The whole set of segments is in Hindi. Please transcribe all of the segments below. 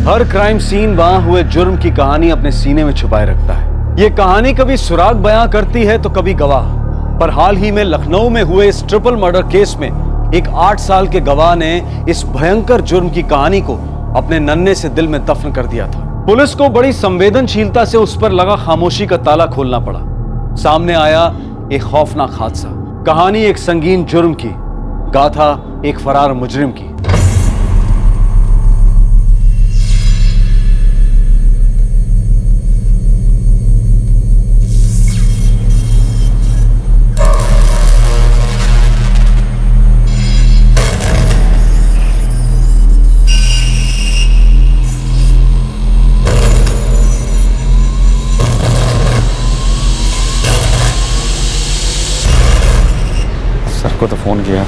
हर क्राइम सीन वहां हुए जुर्म की कहानी अपने सीने में छुपाए रखता है। ये कहानी कभी सुराग बयां करती है तो कभी गवाह। पर हाल ही में लखनऊ में हुए इस ट्रिपल मर्डर केस में एक 8 साल के गवाह ने इस भयंकर जुर्म की कहानी को अपने नन्हे से दिल में दफन कर दिया था। पुलिस को बड़ी संवेदनशीलता से उस पर लगा खामोशी का ताला खोलना पड़ा। सामने आया एक खौफनाक हादसा, कहानी एक संगीन जुर्म की, गाथा एक फरार मुजरिम की। सर को तो फोन किया।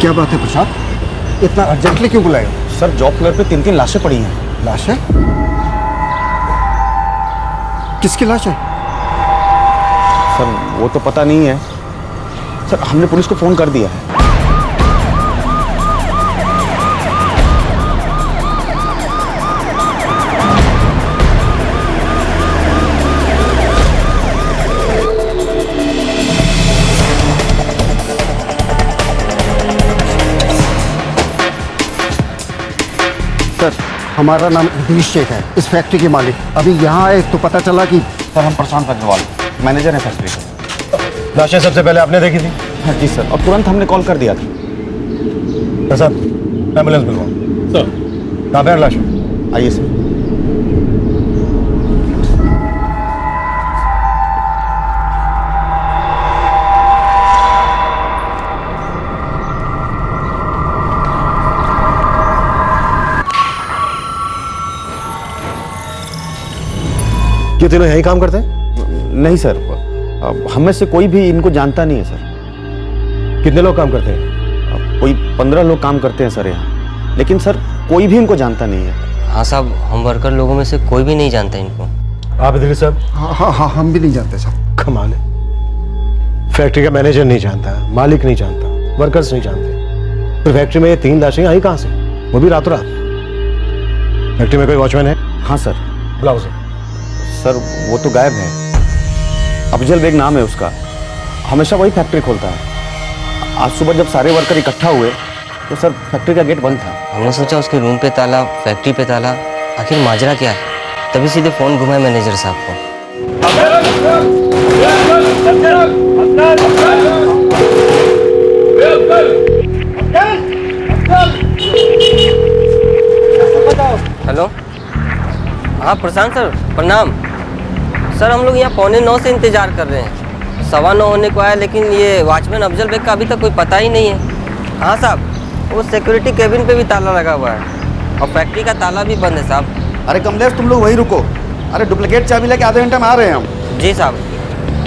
क्या बात है प्रसाद, इतना अर्जेंटली क्यों बुलाए? सर जॉब फ्लोर पे 3 लाशें पड़ी हैं। लाश है? किसकी लाश है? सर वो तो पता नहीं है सर, हमने पुलिस को फोन कर दिया है। सर हमारा नाम इदरीस शेख है, इस फैक्ट्री के मालिक। अभी यहाँ आए तो पता चला कि सर हम प्रशांत अग्रवाल मैनेजर हैं फैक्ट्री का। लाशें सबसे पहले आपने देखी थी? हाँ जी सर, और तुरंत हमने कॉल कर दिया था। प्रसाद एम्बुलेंस बुलवाओ। सर कहाँ पे है लाश? आइए सर। ये तीनों यहीं काम करते हैं? नहीं सर, हम में से कोई भी इनको जानता नहीं है सर। कितने लोग काम करते हैं? कोई 15 लोग काम करते हैं सर यहाँ, लेकिन सर कोई भी इनको जानता नहीं है। हाँ साहब, हम वर्कर लोगों में से कोई भी नहीं जानता इनको। आप इदरीस साहब? हाँ हम भी नहीं जानते साहब। कमाल है, फैक्ट्री का मैनेजर नहीं जानता, मालिक नहीं जानता, वर्कर्स नहीं जानते, फिर फैक्ट्री में ये 3 लाशें आई कहाँ से, वो भी रातों रात? फैक्ट्री में कोई वॉचमैन है? हाँ सर। बुलाओ उसे। सर वो तो गायब है, अफजल बेग नाम है उसका, हमेशा वही फैक्ट्री खोलता है। आज सुबह जब सारे वर्कर इकट्ठा हुए तो सर फैक्ट्री का गेट बंद था। हमने सोचा उसके रूम पे ताला, फैक्ट्री पे ताला, आखिर माजरा क्या है। तभी सीधे फोन घुमाए मैनेजर साहब को। हेलो, हाँ प्रशांत सर प्रणाम। सर हम लोग यहाँ 8:45 से इंतज़ार कर रहे हैं, 9:15 होने को आया, लेकिन ये वॉचमैन अफजल बेग का अभी तक कोई पता ही नहीं है। हाँ साहब, वो सिक्योरिटी केबिन पे भी ताला लगा हुआ है और फैक्ट्री का ताला भी बंद है साहब। अरे कमलेश तुम लोग वहीं रुको, अरे डुप्लीकेट चाबी लेके आधे घंटे में आ रहे हैं हम। जी साहब।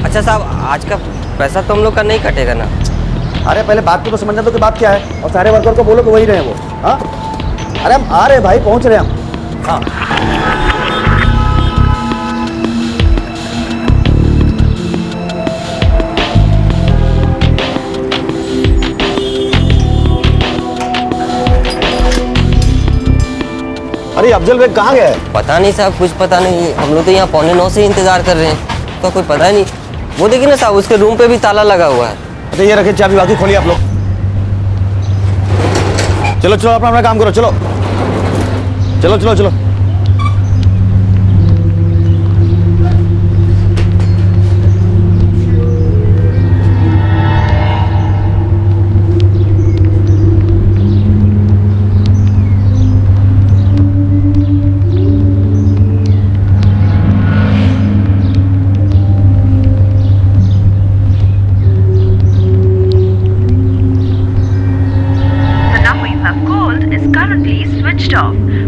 अच्छा साहब, आज का पैसा तो हम लोग का नहीं कटेगा ना? अरे पहले बात को तो समझना दो कि बात क्या है, और सारे वर्कर को बोलो कि वही रहे वो। हाँ अरे हम आ रहे हैं भाई, पहुँच रहे हैं हम। हाँ अरे अफजल बेग कहाँ गया है? पता नहीं साहब, कुछ पता नहीं। हम लोग तो यहाँ 8:45 से इंतजार कर रहे हैं, तो कोई पता ही नहीं। वो देखिए ना साहब, उसके रूम पे भी ताला लगा हुआ है। अच्छा ये रखे चाबी, बाकी खोलिए आप लोग। चलो चलो अपना अपना काम करो, चलो चलो चलो चलो।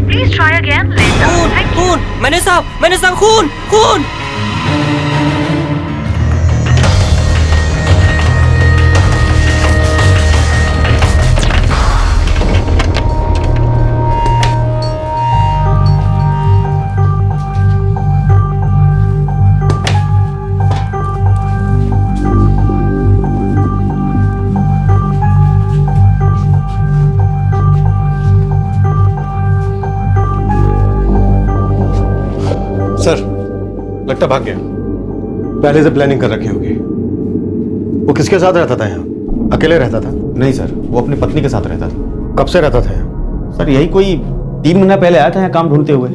Please try again later. Thank you. खून, मैंने साहब खून खून। लगता भाग गया। पहले से प्लानिंग कर रखी होगी। वो किसके साथ रहता था यहाँ? अकेले रहता था? नहीं सर, वो अपनी पत्नी के साथ रहता था। कब से रहता था यहाँ? सर यही कोई 3 महीना पहले आया था यहाँ काम ढूंढते हुए।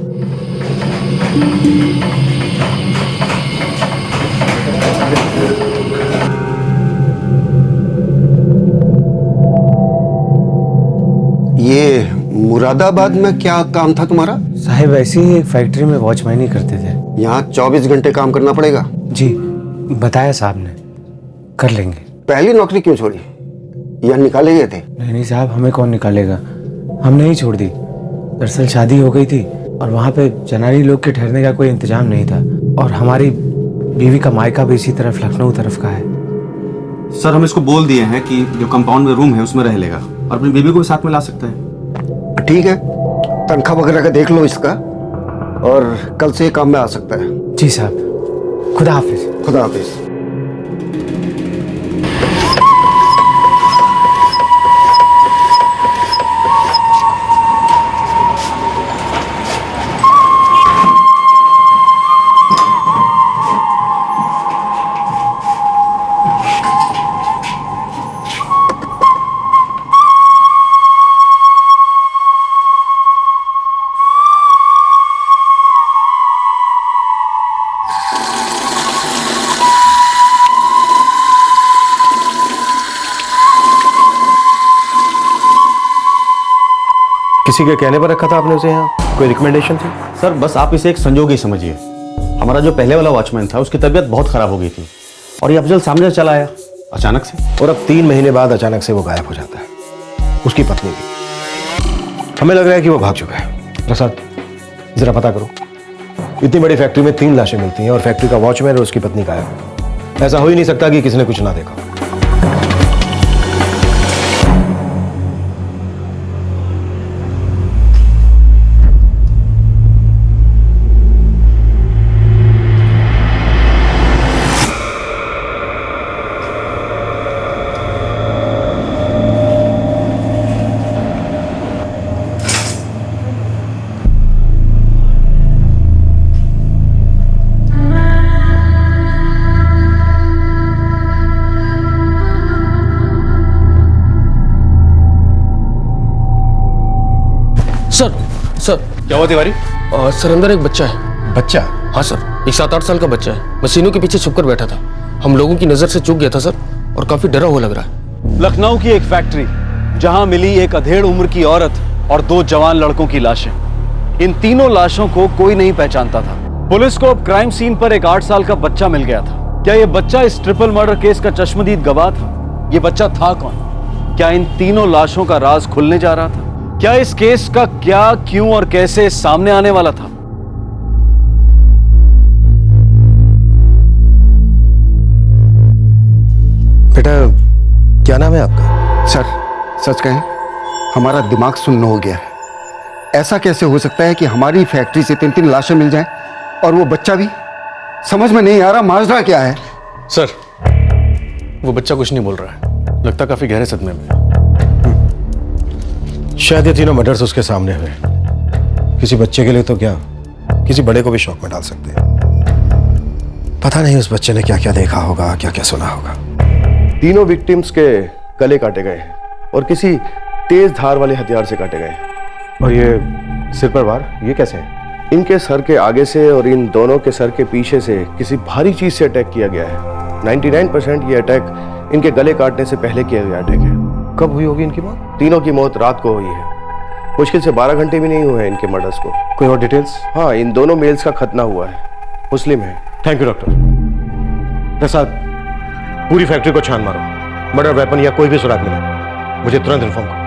ये मुरादाबाद में क्या काम था तुम्हारा? साहब ऐसे ही एक फैक्ट्री में वॉचमैनी करते थे। यहाँ 24 घंटे काम करना पड़ेगा? जी बताया साहब ने, कर लेंगे। पहली नौकरी क्यों छोड़ी? यहाँ निकाले गए थे? नहीं साहब, हमें कौन निकालेगा, हमने ही छोड़ दी। दरअसल शादी हो गई थी और वहाँ पे जनानी लोग के ठहरने का कोई इंतजाम नहीं था, और हमारी बीवी का मायका भी इसी तरफ लखनऊ तरफ का है। सर हम इसको बोल दिए हैं कि जो कंपाउंड में रूम है उसमें रह लेगा और अपनी बीबी को भी साथ में ला सकता है। ठीक है, तनख्वाह वगैरह का देख लो इसका, और कल से ये काम में आ सकता है। जी साहब, खुदा हाफिज। खुदा हाफिज। किसी के कहने पर रखा था आपने उसे यहाँ? कोई रिकमेंडेशन थी? सर बस आप इसे एक संजोग ही समझिए। हमारा जो पहले वाला वॉचमैन था उसकी तबीयत बहुत खराब हो गई थी और ये अफजल सामने चला आया अचानक से, और अब 3 महीने बाद अचानक से वो गायब हो जाता है। उसकी पत्नी भी। हमें लग रहा है कि वो भाग चुका है। प्रसाद जरा पता करो। इतनी बड़ी फैक्ट्री में 3 लाशें मिलती हैं और फैक्ट्री का वॉचमैन और उसकी पत्नी गायब। ऐसा हो ही नहीं सकता कि किसी ने कुछ ना देखा। सर क्या हुआ तिवारी? सर अंदर एक बच्चा है। बच्चा? हाँ सर, एक 7-8 साल का बच्चा है। मशीनों के पीछे छुपकर बैठा था। हम लोगों की नजर से चूक गया था सर, और काफी डरा हुआ लग रहा है। लखनऊ की एक फैक्ट्री जहां मिली एक अधेड़ उम्र की औरत और 2 जवान लड़कों की लाशें। इन तीनों लाशों को कोई नहीं पहचानता था। पुलिस को अब क्राइम सीन पर एक 8 साल का बच्चा मिल गया था। क्या यह बच्चा इस ट्रिपल मर्डर केस का चश्मदीद गवाह था? यह बच्चा था कौन? क्या इन तीनों लाशों का राज खुलने जा रहा था? क्या इस केस का क्या, क्यों और कैसे सामने आने वाला था? बेटा क्या नाम है आपका? सर सच कहें, हमारा दिमाग सुन्न हो गया है। ऐसा कैसे हो सकता है कि हमारी फैक्ट्री से 3 लाशें मिल जाएं और वो बच्चा भी? समझ में नहीं आ रहा माजरा क्या है। सर वो बच्चा कुछ नहीं बोल रहा है, लगता काफी गहरे सदमे में। शायद ये तीनों मर्डर्स उसके सामने हुए। किसी बच्चे के लिए तो क्या, किसी बड़े को भी शौक में डाल सकते हैं। पता नहीं उस बच्चे ने क्या क्या देखा होगा, क्या क्या सुना होगा। तीनों विक्टिम्स के गले काटे गए हैं और किसी तेज धार वाले हथियार से काटे गए। और ये सिर पर वार, ये कैसे है? इनके सर के आगे से और इन दोनों के सर के पीछे से किसी भारी चीज से अटैक किया गया है। 99% ये अटैक इनके गले काटने से पहले किया गया अटैक है। कब हुई होगी इनकी मौत? तीनों की मौत रात को हुई है। मुश्किल से 12 घंटे भी नहीं हुए हैं इनके मर्डर्स को। कोई और डिटेल्स? हाँ, इन दोनों मेल्स का खतना हुआ है, मुस्लिम है। Thank you doctor. प्रसाद पूरी फैक्ट्री को छान मारो, मर्डर वेपन या कोई भी सुराग मिले मुझे तुरंत इन्फॉर्म करो।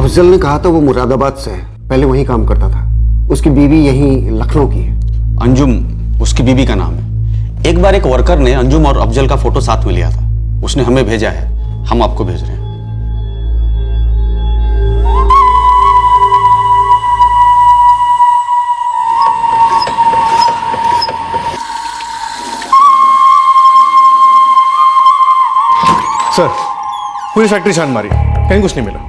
अफजल ने कहा था वो मुरादाबाद से है, पहले वहीं काम करता था। उसकी बीवी यहीं लखनऊ की है। अंजुम उसकी बीवी का नाम है। एक बार एक वर्कर ने अंजुम और अफजल का फोटो साथ में लिया था, उसने हमें भेजा है, हम आपको भेज रहे हैं। सर, पूरी फैक्ट्री छान मारी, कहीं कुछ नहीं मिला।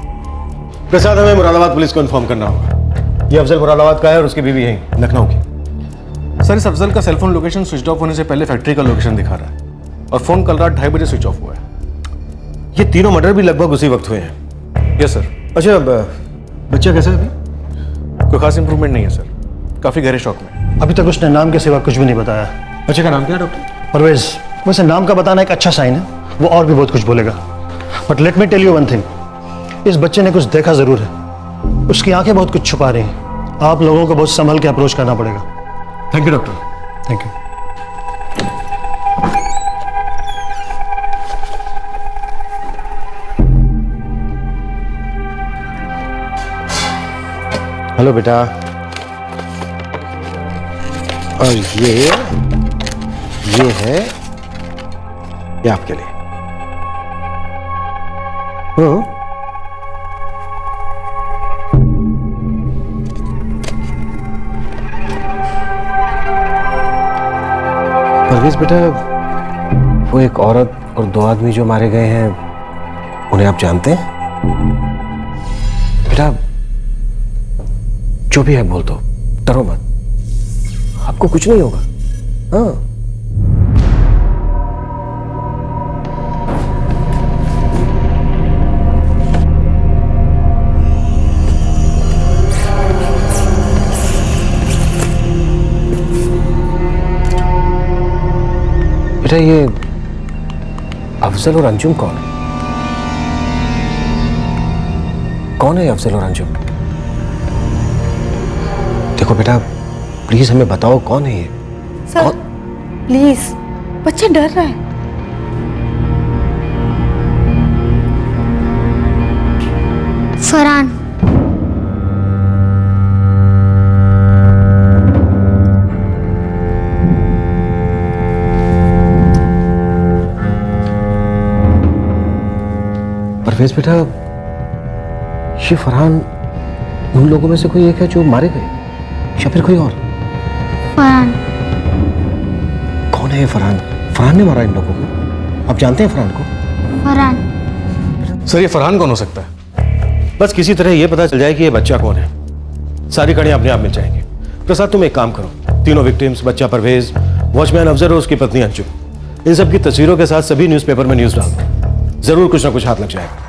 प्रसाद, हमें मुरादाबाद पुलिस को इन्फॉर्म करना होगा। ये अफजल मुरादाबाद का है और उसकी बीवी यहीं लखनऊ की। सर, इस अफजल का सेलफोन लोकेशन स्विच ऑफ होने से पहले फैक्ट्री का लोकेशन दिखा रहा है और फोन कल रात 2:30 बजे स्विच ऑफ हुआ है। ये तीनों मर्डर भी लगभग उसी वक्त हुए हैं। Yes sir. अच्छा, बच्चा कैसा है अभी? कोई खास इंप्रूवमेंट नहीं है सर, काफी गहरे शौक में। अभी तक उसने नाम के सिवा कुछ भी नहीं बताया। बच्चे का नाम क्या है डॉक्टर? परवेज। वैसे नाम का बताना एक अच्छा साइन है, वो और भी बहुत कुछ बोलेगा। But let me tell you one thing, इस बच्चे ने कुछ देखा जरूर है। उसकी आंखें बहुत कुछ छुपा रही हैं। आप लोगों को बहुत संभल के अप्रोच करना पड़ेगा। Thank you doctor. Thank you. Hello बेटा। और ये है ये आपके लिए। परवेज बेटा, वो एक औरत और 2 आदमी जो मारे गए हैं, उन्हें आप जानते हैं? बेटा, जो भी है बोल दो, डरो मत, आपको कुछ नहीं होगा। हाँ, बेटा, ये अफजल और अंजुम कौन है? कौन है अफजल और अंजुम? देखो बेटा, प्लीज हमें बताओ कौन है ये? सर प्लीज, बच्चा डर रहा है। फरहान। परवेज बेटा, ये फरहान उन लोगों में से कोई एक है जो मारे गए, या फिर कोई और? फरहान। कौन है ये फरहान? फरहान ने मारा इन लोगों को? आप जानते हैं फरहान को? फरहान। सर, ये फरहान कौन हो सकता है? बस किसी तरह ये पता चल जाए कि ये बच्चा कौन है, सारी कड़ियां अपने आप मिल जाएंगी। प्रसाद, तुम एक काम करो, तीनों विक्टिम्स, बच्चा परवेज, वॉचमैन अफजल और उसकी पत्नी अंजुम, इन सब की तस्वीरों के साथ सभी न्यूज़पेपर में न्यूज़ डाल दो। जरूर कुछ ना कुछ हाथ लग जाएगा।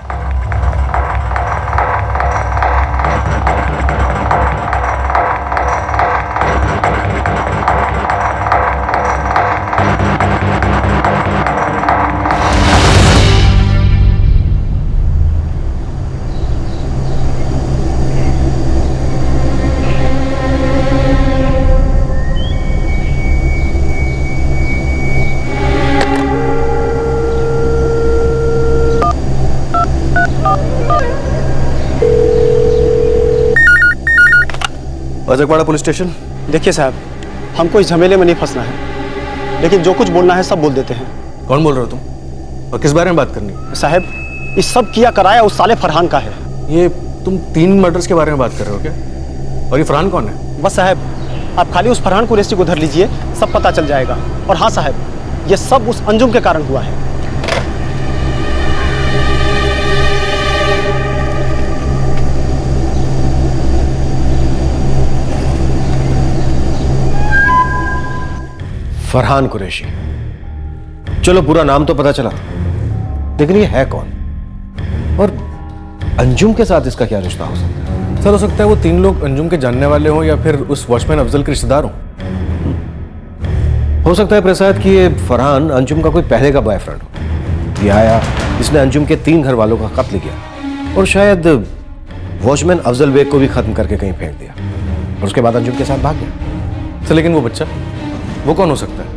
अजकवाड़ा पुलिस स्टेशन। देखिए साहब, हमको इस झमेले में नहीं फंसना है, लेकिन जो कुछ बोलना है सब बोल देते हैं। कौन बोल रहे हो तुम, और किस बारे में बात करनी? साहब, इस सब किया कराया उस साले फरहान का है। ये तुम 3 मर्डर्स के बारे में बात कर रहे हो क्या? और ये फरहान कौन है? बस साहब, आप खाली उस फरहान कुरैशी को धर लीजिए, सब पता चल जाएगा। और हाँ साहब, ये सब उस अंजुम के कारण हुआ है। फरहान कुरैशी। चलो, पूरा नाम तो पता चला, लेकिन ये है कौन? और अंजुम के साथ इसका क्या रिश्ता हो सकता है? सर, हो सकता है वो 3 लोग अंजुम के जानने वाले हों या फिर उस वॉचमैन अफजल के रिश्तेदार हों। हो सकता है प्रसाद कि ये फरहान अंजुम का कोई पहले का बॉयफ्रेंड हो। ये आया, इसने अंजुम के 3 घर वालों का कत्ल किया और शायद वॉचमैन अफजल बेग को भी खत्म करके कहीं फेंक दिया और उसके बाद अंजुम के साथ भाग गया। सर, लेकिन वो बच्चा, वो कौन हो सकता है?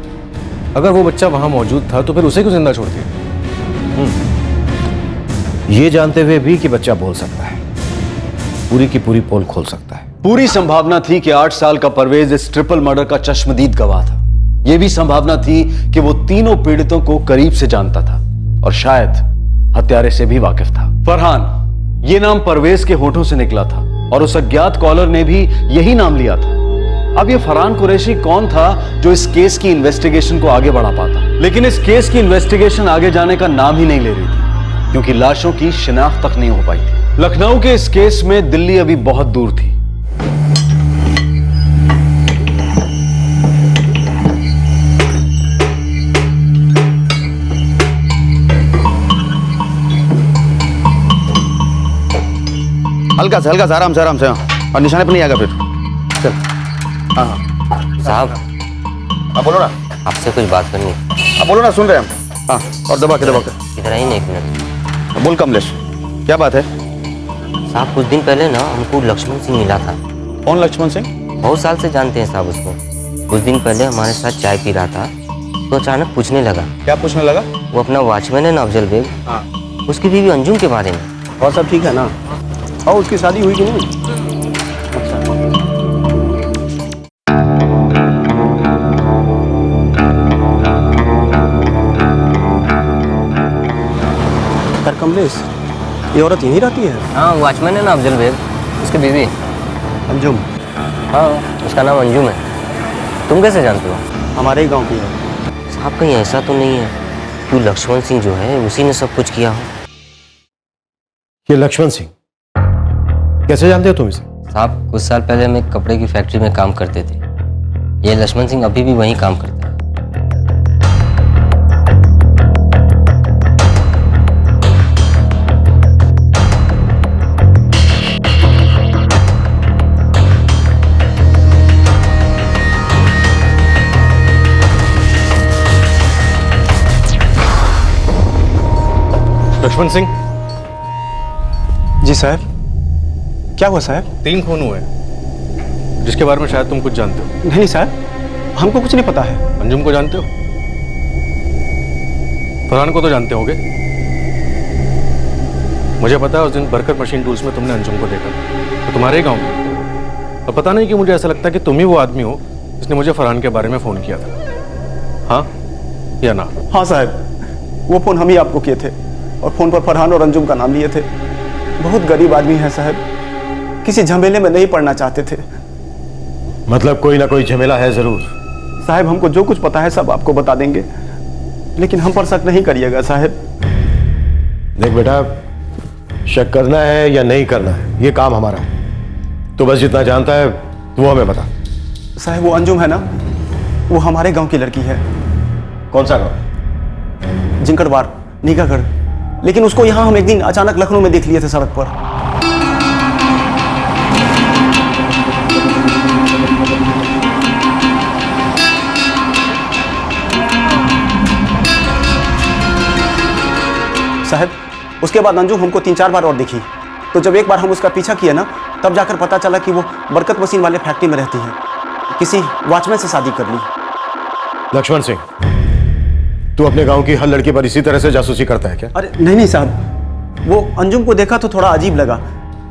अगर वो बच्चा वहां मौजूद था तो फिर उसे क्यों जिंदा छोड़ दिया? ये जानते हुए भी कि बच्चा बोल सकता है, पूरी की पूरी पोल खोल सकता है। पूरी संभावना थी कि 8 साल का परवेज इस ट्रिपल मर्डर का चश्मदीद गवाह था। यह भी संभावना थी कि वो तीनों पीड़ितों को करीब से जानता था और शायद हत्यारे से भी वाकिफ था। फरहान, यह नाम परवेज के होठों से निकला था और उस अज्ञात कॉलर ने भी यही नाम लिया था। अब यह फरहान कुरैशी कौन था जो इस केस की इन्वेस्टिगेशन को आगे बढ़ा पाता? लेकिन इस केस की इन्वेस्टिगेशन आगे जाने का नाम ही नहीं ले रही थी, क्योंकि लाशों की शिनाख्त तक नहीं हो पाई थी। लखनऊ के इस केस में दिल्ली अभी बहुत दूर थी। हल्का से आराम से और निशाने पर नहीं आएगा फिर। चल। हाँ साहब, हाँ बोलो ना। आपसे कुछ बात करनी है। हाँ बोलो ना, सुन रहे हैं हम। हाँ, और दबा के इधर आई ना, 1 मिनट। बोल कमलेश, क्या बात है? साहब, कुछ दिन पहले ना हमको लक्ष्मण सिंह मिला था। कौन लक्ष्मण सिंह? बहुत साल से जानते हैं साहब उसको। कुछ दिन पहले हमारे साथ चाय पी रहा था तो अचानक पूछने लगा। क्या पूछने लगा? वो अपना वॉचमैन है ना अफजल बेग, उसकी बीवी अंजुम के बारे में। और सब ठीक है ना? और उसकी शादी हुई कि नहीं? सर कमलेश, ये औरत यहीं रहती है? हाँ, वॉचमैन है ना अफजल बेग, उसकी बीवी अंजुम। हाँ, उसका नाम अंजुम है। तुम कैसे जानते हो? हमारे ही गांव की है। साहब, कहीं ऐसा तो नहीं है कि लक्ष्मण सिंह जो है उसी ने सब कुछ किया हो? ये लक्ष्मण सिंह कैसे जानते हो तुम इसे? साहब, कुछ साल पहले हम एक कपड़े की फैक्ट्री में काम करते थे। ये लक्ष्मण सिंह अभी भी वहीं काम करता है। लक्ष्मण सिंह? जी साहब। क्या हुआ साहब? 3 खून हुए जिसके बारे में शायद तुम कुछ जानते हो। नहीं साहब, हमको कुछ नहीं पता है। अंजुम को जानते हो? फरहान को तो जानते होगे। मुझे पता है उस दिन बरकत मशीन टूल्स में तुमने अंजुम को देखा, तो तुम्हारे ही गांव में। और पता नहीं कि मुझे ऐसा लगता है कि तुम ही वो आदमी हो जिसने मुझे फरहान के बारे में फोन किया था। हाँ या ना? हाँ साहब, वो फोन हम ही आपको किए थे और फोन पर फरहान और अंजुम का नाम लिए थे। बहुत गरीब आदमी है साहब, किसी झमेले में नहीं पड़ना चाहते थे। मतलब कोई ना कोई झमेला है जरूर। साहब, हमको जो कुछ पता है सब आपको बता देंगे, लेकिन हम पर शक नहीं करिएगा साहब। देख बेटा, शक करना है या नहीं करना है ये काम हमारा है। तो बस जितना जानता है वो हमें बता। साहब, वो अंजुम है ना, वो हमारे गांव की लड़की है। कौन सा गांव? जिंकड़वार, निगागढ़। लेकिन उसको यहाँ हम एक दिन अचानक लखनऊ में देख लिए थे सड़क पर। साहब, उसके बाद अंजुम हमको 3-4 बार और दिखी। तो जब एक बार हम उसका पीछा किए ना, तब जाकर पता चला कि वो बरकत मशीन वाले फैक्ट्री में रहती है। किसी वॉचमैन से शादी कर ली। लक्ष्मण सिंह, तू अपने गांव की हर लड़की पर इसी तरह से जासूसी करता है क्या? अरे नहीं साहब, वो अंजुम को देखा तो थोड़ा अजीब लगा।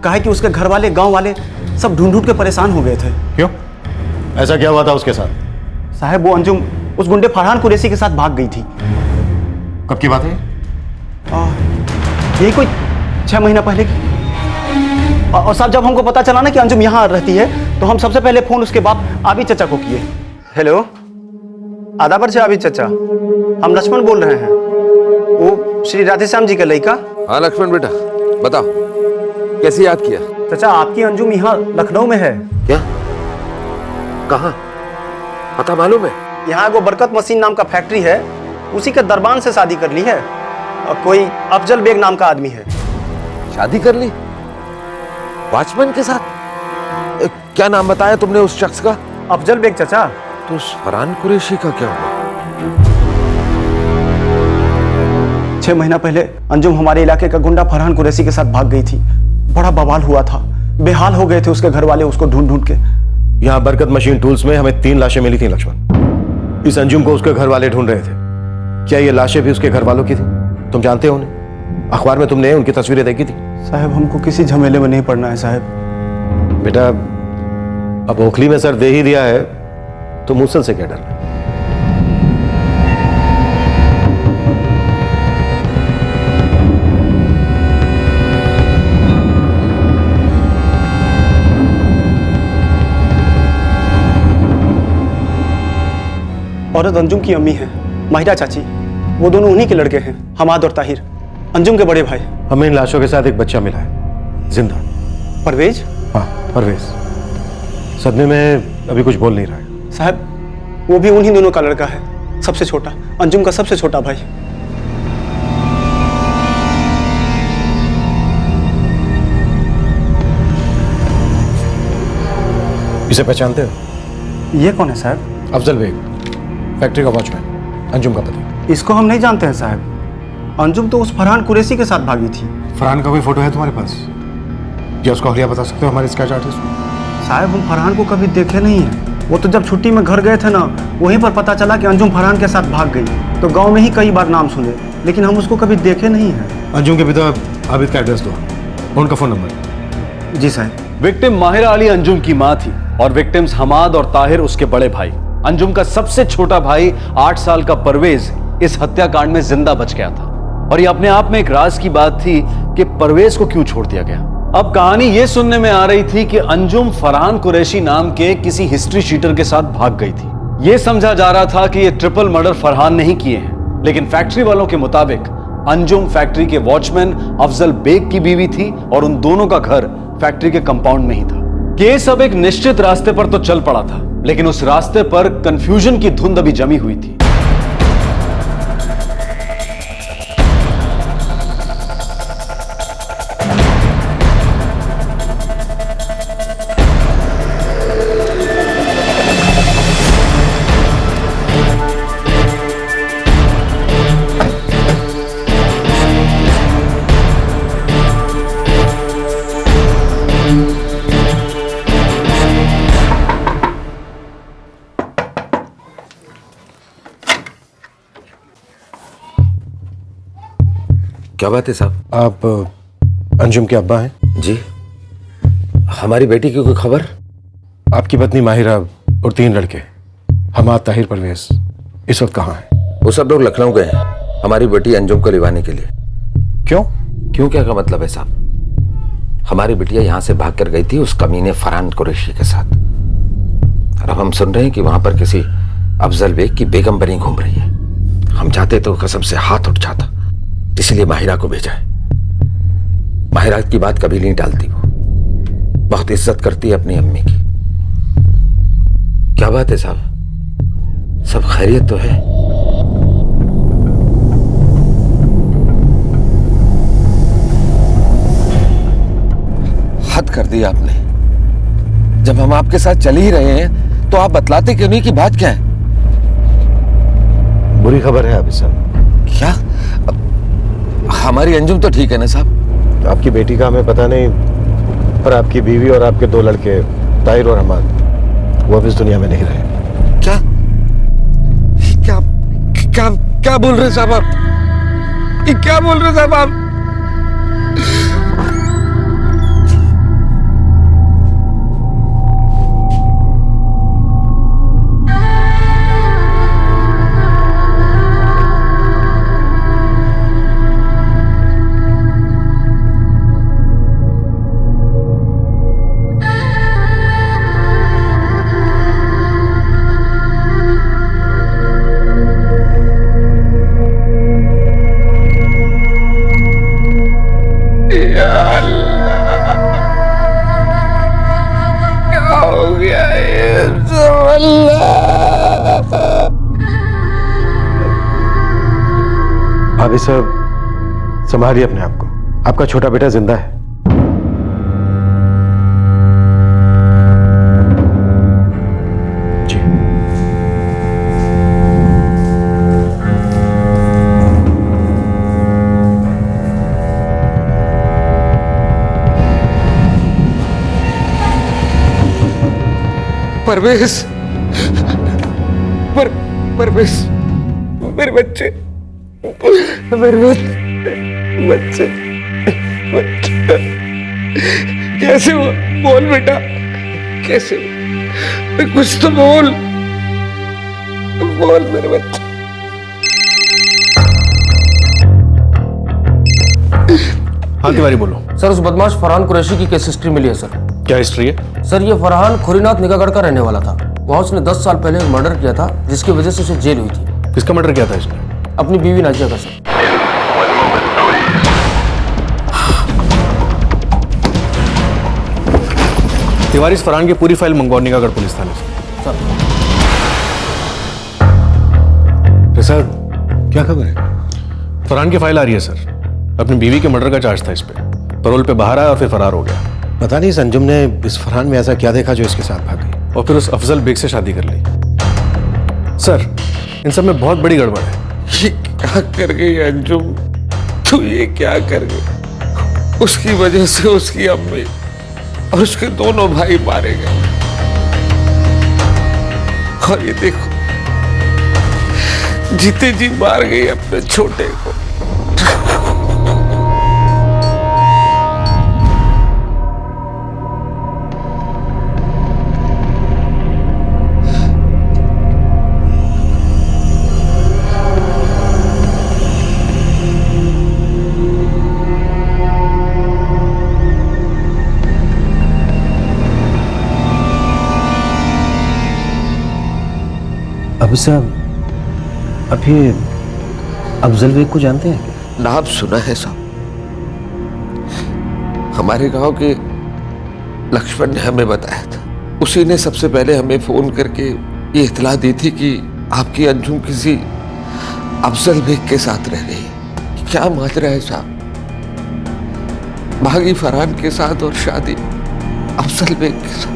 कहा कि उसके घर वाले, गांव वाले सब ढूंढ के परेशान हो गए थे। क्यों? ऐसा क्या हुआ था उसके साथ? साहब, वो अंजुम उस गुंडे फरहान कुरैशी के साथ भाग गई थी। कब की बात है? यही कोई 6 महीना पहले की। और साहब, जब हमको पता चला ना कि अंजुम यहाँ रहती है, तो हम सबसे पहले फोन उसके बाप आबिद चचा को किए। हेलो, आदाबर से आबिद चचा, हम लक्ष्मण बोल रहे हैं। वो श्री राधेश्याम जी का लड़का। हाँ लक्ष्मण बेटा, बताओ कैसे याद किया? चचा, आपकी अंजुम यहाँ लखनऊ में है। क्या? कहाँ? पता मालूम है? यहाँ वो बरकत मशीन नाम का फैक्ट्री है, उसी के दरबान से शादी कर ली है। और कोई अफजल बेग नाम का आदमी है। शादी कर ली? वॉचमैन के साथ? क्या नाम बताया तुमने उस शख्स का? अफजल बेग चचा। तो उस फरहान कुरैशी का क्या हुआ? 6 महीना पहले अंजुम हमारे इलाके का गुंडा फरहान कुरैशी के साथ भाग गई थी। बड़ा बवाल हुआ था, बेहाल हो गए थे उसके घर वाले उसको ढूंढ के। यहाँ बरकत मशीन टूल्स में हमें 3 लाशें मिली थी लक्ष्मण। इस अंजुम को उसके घर वाले ढूंढ रहे थे। क्या ये लाशें भी उसके घर वालों की थी? तुम जानते हो उन्हें? अखबार में तुमने उनकी तस्वीरें देखी थी? साहब, हमको किसी झमेले में नहीं पड़ना है साहब। बेटा अब ओखली में सर दे ही दिया है तो मूसल से क्या डरना। औरत अंजुम की अम्मी है, माहिरा चाची। वो दोनों उन्हीं के लड़के हैं, हमाद और ताहिर, अंजुम के बड़े भाई। हमें इन लाशों के साथ एक बच्चा मिला है, जिंदा। परवेज? हाँ, परवेज सदमे में अभी कुछ बोल नहीं रहा है। साहब वो भी उन्हीं दोनों का लड़का है, सबसे छोटा, अंजुम का सबसे छोटा भाई। इसे पहचानते हो? ये कौन है साहब? अफजल बेग, फैक्ट्री का वॉचमैन, अंजुम का पति। इसको हम नहीं जानते हैं साहब। अंजुम तो उस फरहान कुरैशी के साथ भागी थी। फरहान का कोई फोटो है तुम्हारे पास? या उसका हुलिया बता सकते हो हमारे स्केच आर्टिस्ट को? साहब हम फरहान को कभी देखे नहीं हैं। वो तो जब छुट्टी में घर गए थे ना, वहीं पर पता चला कि अंजुम फरहान के साथ भाग गई। तो गांव में ही कई बार नाम सुने, लेकिन हम उसको कभी देखे नहीं हैं। अंजुम के पिता आबिद का एड्रेस दो, उनका फोन नंबर। जी साहब। विक्टिम माहिरा अली अंजुम की मां थी और विक्टिम्स हमाद और ताहिर उसके बड़े भाई। अंजुम का सबसे छोटा भाई 8 साल का परवेज इस हत्याकांड में जिंदा बच गया था और ये अपने आप में एक राज की बात थी कि परवेज को क्यों छोड़ दिया गया। अब कहानी ये सुनने में आ रही थी कि अंजुम फरहान कुरैशी नाम के किसी हिस्ट्री शीटर के साथ भाग गई थी। ये समझा जा रहा था कि ये ट्रिपल मर्डर फरहान नहीं किए हैं, लेकिन फैक्ट्री वालों के मुताबिक अंजुम फैक्ट्री के वॉचमैन अफजल बेग की बीवी थी और उन दोनों का घर फैक्ट्री के कंपाउंड में ही था। केस अब एक निश्चित रास्ते पर तो चल पड़ा था, लेकिन उस रास्ते पर कंफ्यूजन की धुंध अभी जमी हुई थी। क्या बात है साहब? आप अंजुम के अब्बा हैं? जी। हमारी बेटी की कोई खबर? आपकी पत्नी माहिरा और 3 लड़के हमाद, ताहिर, परवेज इस वक्त कहाँ हैं? वो सब लोग लखनऊ गए हैं हमारी बेटी अंजुम को लिवाने के लिए। क्यों? क्यों क्या का मतलब है साहब? हमारी बिटिया यहाँ से भाग कर गई थी उस कमीने फरहान कुरैशी के साथ, और अब हम सुन रहे हैं कि वहां पर किसी अफजल बेग की बेगम बनी घूम रही है। हम चाहते तो कसम से हाथ उठ जाता, इसलिए माहिरा को भेजा है। माहिरा की बात कभी नहीं टालती, वो बहुत इज्जत करती है अपनी अम्मी की। क्या बात है साहब? सब खैरियत तो है? हद कर दी आपने। जब हम आपके साथ चल ही रहे हैं तो आप बतलाते क्यों नहीं कि बात क्या है? बुरी खबर है अभी साहब। क्या? हमारी अंजुम तो ठीक है ना साहब? आपकी बेटी का हमें पता नहीं, पर आपकी बीवी और आपके 2 लड़के ताहिर और हमाद वो अब इस दुनिया में नहीं रहे। क्या क्या क्या क्या बोल रहे साहब आप? ये क्या बोल रहे साहब आप? भाभी साहब संभालिए अपने आप को, आपका छोटा बेटा जिंदा है। जी। परवेज, परवेज, मेरे बच्चे, मेरे बच्चे, कैसे हो? बोल बेटा, कैसे हो? कुछ तो बोल, बोल मेरे बच्चे। हाँ तिवारी बोलो। सर उस बदमाश फरहान कुरैशी की केस हिस्ट्री मिली है सर। क्या हिस्ट्री है? सर ये फरहान खुरीनाथ निगाहगढ़ का रहने वाला था। वहाँ उसने 10 साल पहले मर्डर किया था, जिसकी वजह से उसे जेल हुई थी। किसका मर्डर किया था इसने? अपनी बीवी नाजिया का सर। तिवारी इस फरहान की पूरी फाइल मंगवाओ निगाहगढ़ पुलिस थाने से। सर क्या खबर है? फरहान की फाइल आ रही है सर। अपनी बीवी के मर्डर का चार्ज था इस पे। पैरोल पे बाहर आया और फिर फरार हो गया। पता नहीं संजुम ने इस फरहान में ऐसा क्या देखा जो इसके साथ भाग गई, और फिर उस अफजल बेग से शादी कर ली। सर इन सब में बहुत बड़ी गड़बड़ है। ये क्या कर गई अंजुम? तू ये क्या कर गई? उसकी वजह से उसकी अम्मी और उसके दोनों भाई मारे गए। और ये देखो, जीते जी मार गई अपने छोटे को। अब साहब, आप ये अफजल बेग को जानते हैं क्या? नाम सुना है साहब। हमारे गांव के लक्ष्मण ने हमें बताया था। उसी ने सबसे पहले हमें फोन करके ये इत्तला दी थी कि आपकी अंजुम किसी अफजल बेग के साथ रह रही है। क्या माजरा है साहब? भागी फरहान के साथ और शादी अफजल बेग के साथ।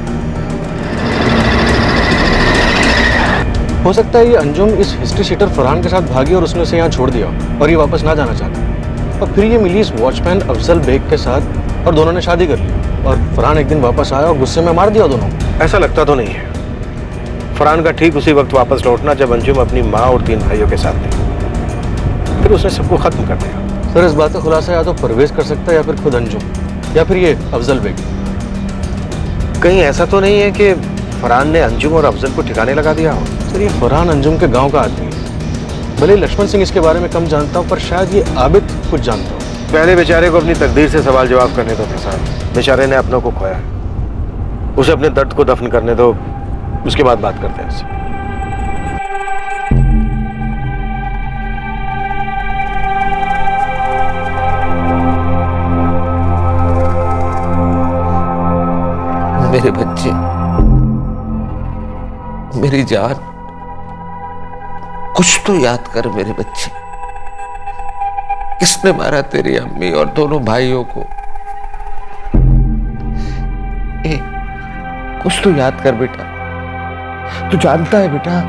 हो सकता है ये अंजुम इस हिस्ट्री शीटर फरहान के साथ भागी और उसने उसे यहाँ छोड़ दिया और ये वापस ना जाना चाहता। और फिर ये मिली इस वॉचमैन अफजल बेग के साथ और दोनों ने शादी कर ली। और फरहान एक दिन वापस आया और गुस्से में मार दिया दोनों। ऐसा लगता तो नहीं है। फरहान का ठीक उसी वक्त वापस लौटना जब अंजुम अपनी माँ और 3 भाइयों के साथ थी। फिर उसने सबको खत्म कर दिया। सर इस बात का खुलासा या तो परवेज कर सकता है या फिर खुद अंजुम या फिर ये अफजल बेग। कहीं ऐसा तो नहीं है कि फरहान ने अंजुम और अफजल को ठिकाने लगा दिया हो? सर ये फरहान अंजुम के गांव का आदमी है। भले लक्ष्मण सिंह इसके बारे में कम जानता हूँ, पर शायद ये आबिद कुछ जानता हो। पहले बेचारे को अपनी तकदीर से सवाल जवाब करने दो प्रसाद। बेचारे ने अपनों को खोया, उसे अपने दर्द को दफन करने दो, उसके बाद बात करते हैं उससे। मेरे बच्चे, मेरी जान, कुछ तो याद कर मेरे बच्चे। किसने मारा तेरी अम्मी और दोनों भाइयों को? कुछ तो याद कर बेटा। तू जानता है बेटा?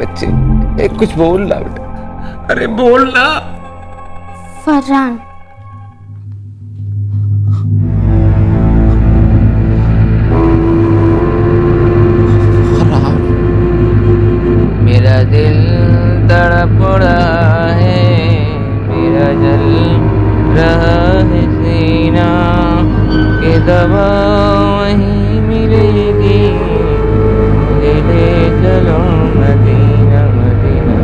बच्चे कुछ बोल ना बेटा। अरे बोल ना। फरहान। मेरा दिल तड़प रहा है, मेरा जल रहा है सीना, कि दवा वहीं मिलेगी, ले चलो मदीना मदीना।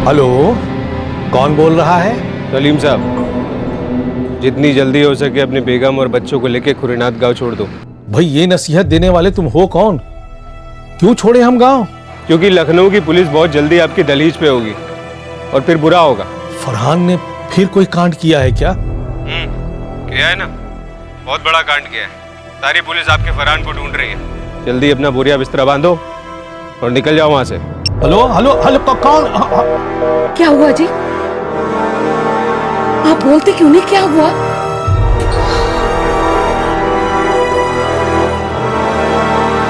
हेलो, कौन बोल रहा है? सलीम साहब, जितनी जल्दी हो सके अपनी बेगम और बच्चों को लेके खुरीनाथ गांव छोड़ दो। भाई ये नसीहत देने वाले तुम हो कौन? क्यों छोड़े हम गांव? क्योंकि लखनऊ की पुलिस बहुत जल्दी आपकी दहलीज पे होगी और फिर बुरा होगा। फरहान ने फिर कोई कांड किया है क्या? किया है ना, बहुत बड़ा कांड किया है। सारी पुलिस आपके फरहान को ढूंढ रही है। जल्दी अपना बोरिया बिस्तरा बांधो और निकल जाओ वहां से। हेलो हेलो हेलो, कौन? क्या हुआ जी? आप बोलते क्यों नहीं? क्या हुआ?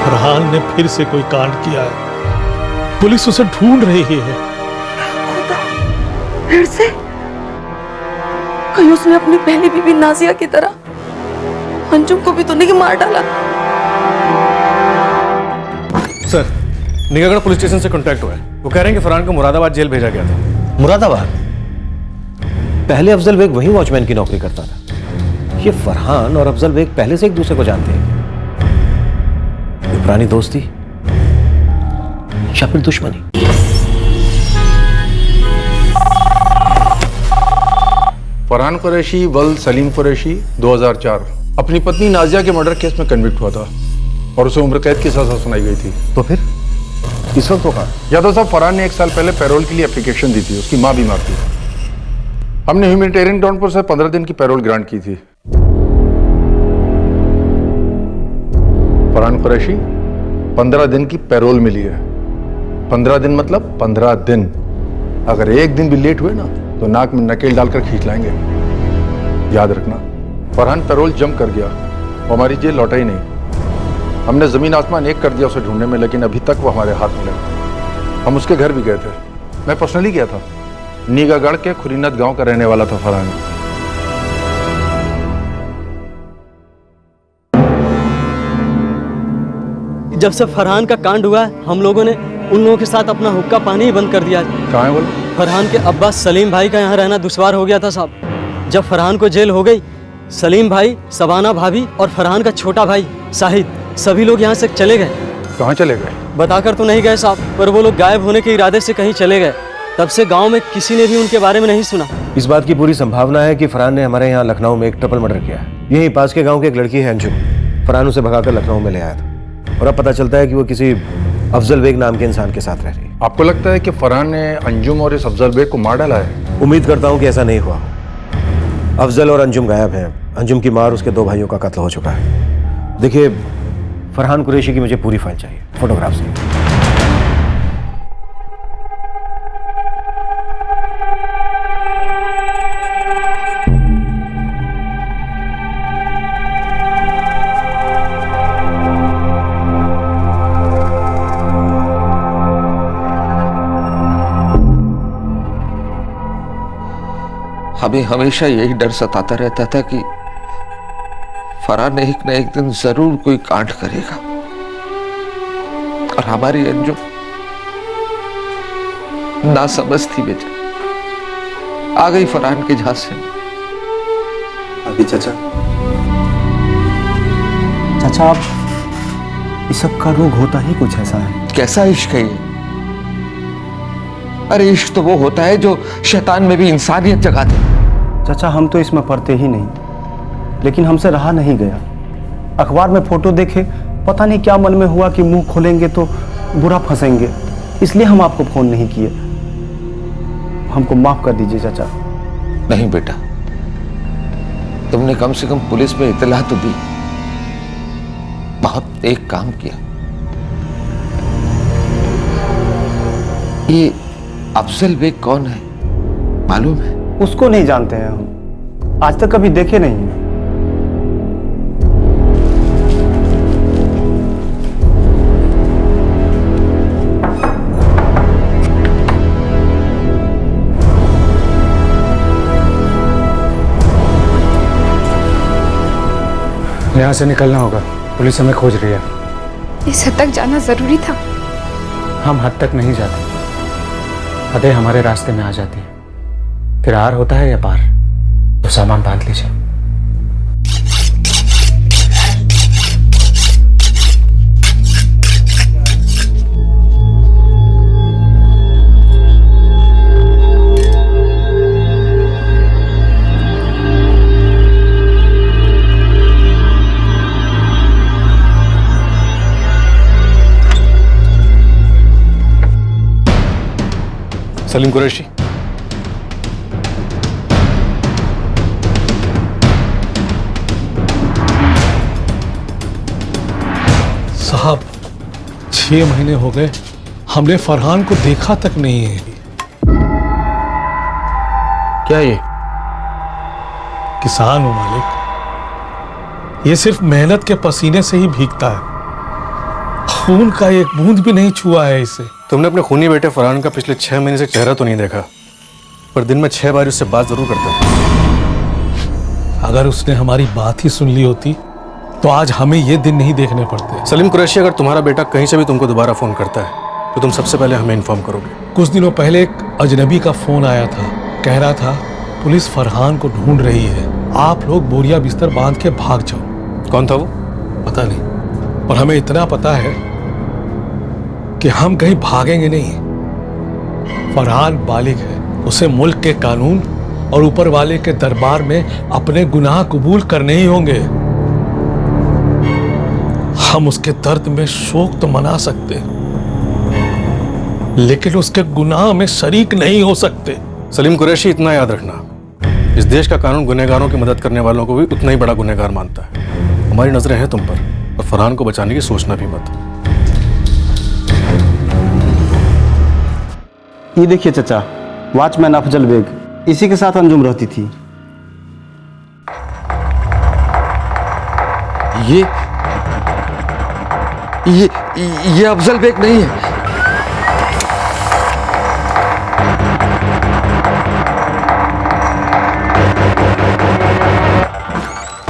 फरहान ने फिर से कोई कांड किया है, पुलिस उसे ढूंढ रही है। फिर से? कहीं उसने अपनी पहली बीवी नाजिया की तरह अंजुम को भी तो नहीं मार डाला? सर, निगागढ़ पुलिस स्टेशन से कांटेक्ट हुआ है। वो कह रहे हैं कि फरहान को मुरादाबाद जेल भेजा गया था। मुरादाबाद? पहले अफजल बेग वहीं वॉचमैन की नौकरी करता था। ये फरहान और अफजल बेग पहले से एक दूसरे को जानते हैं। ये पुरानी दोस्ती या फिर दुश्मनी? फरहान कुरैशी वल सलीम कुरैशी 2004 अपनी पत्नी नाजिया के मर्डर केस में कन्विक्ट हुआ था और उसे उम्र कैद की सजा सुनाई गई थी। तो फिर इस वक्त होगा? यादव साहब, फरहान ने 1 साल पहले पैरोल के लिए एप्लीकेशन दी थी। उसकी मां बीमार थी। हमने ह्यूमैनिटेरियन ग्राउंड पर से 15 दिन की पैरोल ग्रांट की थी। फरहान कुरैशी 15 दिन की पैरोल मिली है। 15 दिन मतलब 15 दिन। अगर एक दिन भी लेट हुए ना तो नाक में नकेल डालकर खींच लाएंगे। याद रखना, फरहान पैरोल जम कर गया, वो हमारी जेल लौटा ही नहीं। हमने जमीन आसमान एक कर दिया उसे ढूंढने में, लेकिन अभी तक वो हमारे हाथ में लगा। हम उसके घर भी गए थे, मैं पर्सनली गया था। निगागढ़ के खुरीनाथ गांव का रहने वाला था फरहान। जब से फरहान का कांड हुआ है, हम लोगों ने उन लोगों के साथ अपना हुक्का पानी ही बंद कर दिया। कहाँ है बोले? फरहान के अब्बा सलीम भाई का यहाँ रहना दुश्वार हो गया था साहब। जब फरहान को जेल हो गई, सलीम भाई, सबाना भाभी और फरहान का छोटा भाई शाहिद, सभी लोग यहाँ से चले गए। कहाँ चले गए? बताकर तो नहीं गए साहब, पर वो लोग गायब होने के इरादे से कहीं चले गए। तब से गांव में किसी ने भी उनके बारे में नहीं सुना। इस बात की पूरी संभावना है कि फरहान ने हमारे यहाँ लखनऊ में एक ट्रिपल मर्डर किया है। यहीं पास के गांव की एक लड़की है अंजुम। फरहान उसे भगाकर लखनऊ में ले आया था और अब पता चलता है कि वो किसी अफजल बेग नाम के इंसान के साथ रह रही है। आपको लगता है कि फरहान ने अंजुम और इस अफजल बेग को मार डाला है? उम्मीद करता हूँ कि ऐसा नहीं हुआ। अफजल और अंजुम गायब हैं। अंजुम की मां और उसके 2 भाइयों का कत्ल हो चुका है। देखिए, फरहान कुरैशी की मुझे पूरी फाइल चाहिए, फोटोग्राफ से। हमें हमेशा यही डर सताता रहता था कि फरहान एक न एक दिन जरूर कोई कांड करेगा और हमारी अंजुम ना समझ थी बेचारी, आ गई फरहान के झांसे में। अभी चाचा आप इस सब का रोग होता ही कुछ ऐसा है। कैसा इश्क है ये? अरे इश्क तो वो होता है जो शैतान में भी इंसानियत जगा दे। चाचा, हम तो इसमें पढ़ते ही नहीं, लेकिन हमसे रहा नहीं गया। अखबार में फोटो देखे, पता नहीं क्या मन में हुआ कि मुंह खोलेंगे तो बुरा फंसेंगे, इसलिए हम आपको फोन नहीं किए। हमको माफ कर दीजिए चाचा। नहीं बेटा, तुमने कम से कम पुलिस में इतला तो दी, बहुत एक काम किया। ये अफजल बेग कौन है मालूम है? उसको नहीं जानते हैं हम, आज तक कभी देखे नहीं हैं। यहाँ से निकलना होगा, पुलिस हमें खोज रही है। इस हद तक जाना जरूरी था? हम हद तक नहीं जाते, हदें हमारे रास्ते में आ जाती है। फिर आर होता है या पार, तो सामान बांध लीजिए। सलीम कुरैशी, साहब 6 महीने हो गए, हमने फरहान को देखा तक नहीं है। क्या ये? किसान हूं मालिक, ये सिर्फ मेहनत के पसीने से ही भीगता है, खून का एक बूंद भी नहीं छुआ है इसे। तुमने अपने खूनी बेटे फरहान का पिछले 6 महीने से चेहरा तो नहीं देखा, पर दिन में 6 बार उससे बात जरूर करते हो। अगर उसने हमारी बात ही सुन ली होती तो आज हमें ये दिन नहीं देखने पड़ते। सलीम कुरैशी, अगर तुम्हारा बेटा कहीं से भी तुमको दोबारा फोन करता है तो तुम सबसे पहले हमें इन्फॉर्म करोगे। कुछ दिनों पहले एक अजनबी का फोन आया था, कह रहा था पुलिस फरहान को ढूंढ रही है, आप लोग बोरिया बिस्तर बांध के भाग जाओ। कौन था वो? पता नहीं, पर हमें इतना पता है कि हम कहीं भागेंगे नहीं। फरहान बालिग है, उसे मुल्क के कानून और ऊपर वाले के दरबार में अपने गुनाह कबूल करने ही होंगे। हम उसके दर्द में शोक तो मना सकते, लेकिन उसके गुनाह में शरीक नहीं हो सकते। सलीम कुरैशी, इतना याद रखना, इस देश का कानून गुनहगारों की मदद करने वालों को भी उतना ही बड़ा गुनहगार मानता है। हमारी नजरें हैं तुम पर, और फरहान को बचाने की सोचना भी मत। ये देखिए चचा, वॉचमैन अफजल बेग, इसी के साथ अंजुम रहती थी। ये अफजल बेग नहीं है।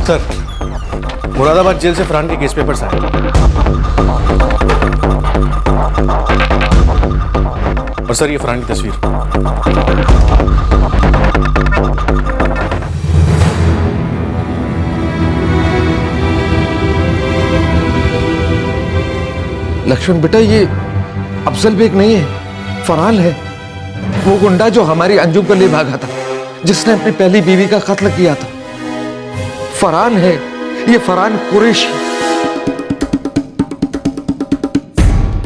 सर, मुरादाबाद जेल से फरहान के केस पेपर्स आए और सर ये फरहान की तस्वीर। लक्ष्मण बेटा, ये अफजल बेग नहीं है, फरहान है। वो गुंडा जो हमारी अंजुम को ले भागा था, जिसने अपनी पहली बीवी का कत्ल किया था। फरहान है, ये फरहान कुरैशी।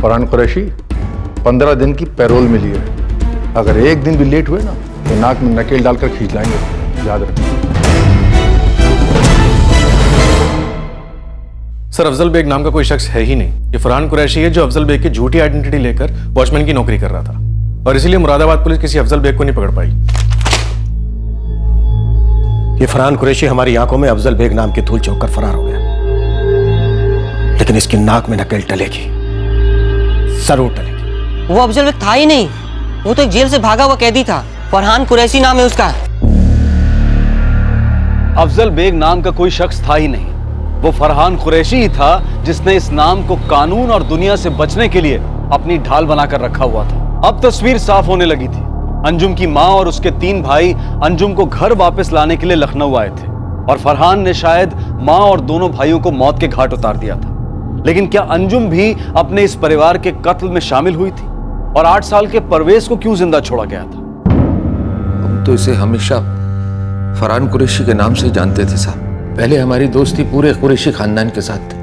फरहान कुरैशी 15 दिन की पैरोल मिली है। अगर एक दिन भी लेट हुए ना तो नाक में नकेल डालकर खींच लाएंगे, याद रखना। सर, अफजल बेग नाम का कोई शख्स है ही नहीं। ये फरहान कुरैशी है जो अफजल बेग की झूठी आइडेंटिटी लेकर वॉचमैन की नौकरी कर रहा था, और इसीलिए मुरादाबाद पुलिस किसी अफजल बेग को नहीं पकड़ पाई। ये फरहान कुरैशी हमारी आंखों में अफजल बेग नाम की धूल झोंक कर फरार हो गया, लेकिन इसकी नाक में नकेल टलेगी, जरूर टलेगी। वो अफजल बेग था ही नहीं, वो तो एक जेल से भागा हुआ कैदी था। फरहान कुरैशी नाम है उसका। अफजल बेग नाम का कोई शख्स था ही नहीं, वो फरहान कुरैशी ही था जिसने इस नाम को कानून और दुनिया से बचने के लिए अपनी ढाल बनाकर रखा हुआ था। अब तस्वीर साफ होने लगी थी। अंजुम की मां और उसके 3 भाई अंजुम को घर वापस लाने के लिए लखनऊ आए थे, और फरहान ने शायद मां और दोनों भाइयों को मौत के घाट उतार दिया था। लेकिन क्या अंजुम भी अपने इस परिवार के कत्ल में शामिल हुई थी? और 8 साल के परवेज को क्यों जिंदा छोड़ा गया था? हम तो इसे हमेशा फरहान कुरैशी के नाम से जानते थे साहब। पहले हमारी दोस्ती पूरे कुरैशी खानदान के साथ थी,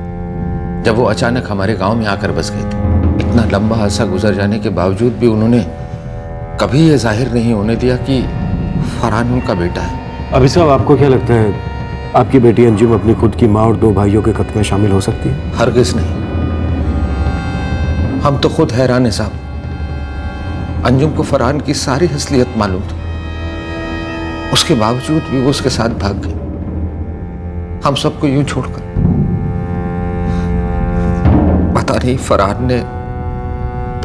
जब वो अचानक हमारे गांव में आकर बस गए थे। इतना लंबा अरसा गुजर जाने के बावजूद भी उन्होंने कभी ये जाहिर नहीं होने दिया कि फरहान उनका बेटा है। अभी साहब, आपको क्या लगता है आपकी बेटी अंजुम अपनी खुद की माँ और 2 भाइयों के कत्ल में शामिल हो सकती है? हरगिज नहीं। हम तो खुद हैरान हैं साहब। अंजुम को फरहान की सारी असलियत मालूम थी, उसके बावजूद भी वो उसके साथ भाग गई, हम सबको यूं छोड़कर। पता नहीं फरहान ने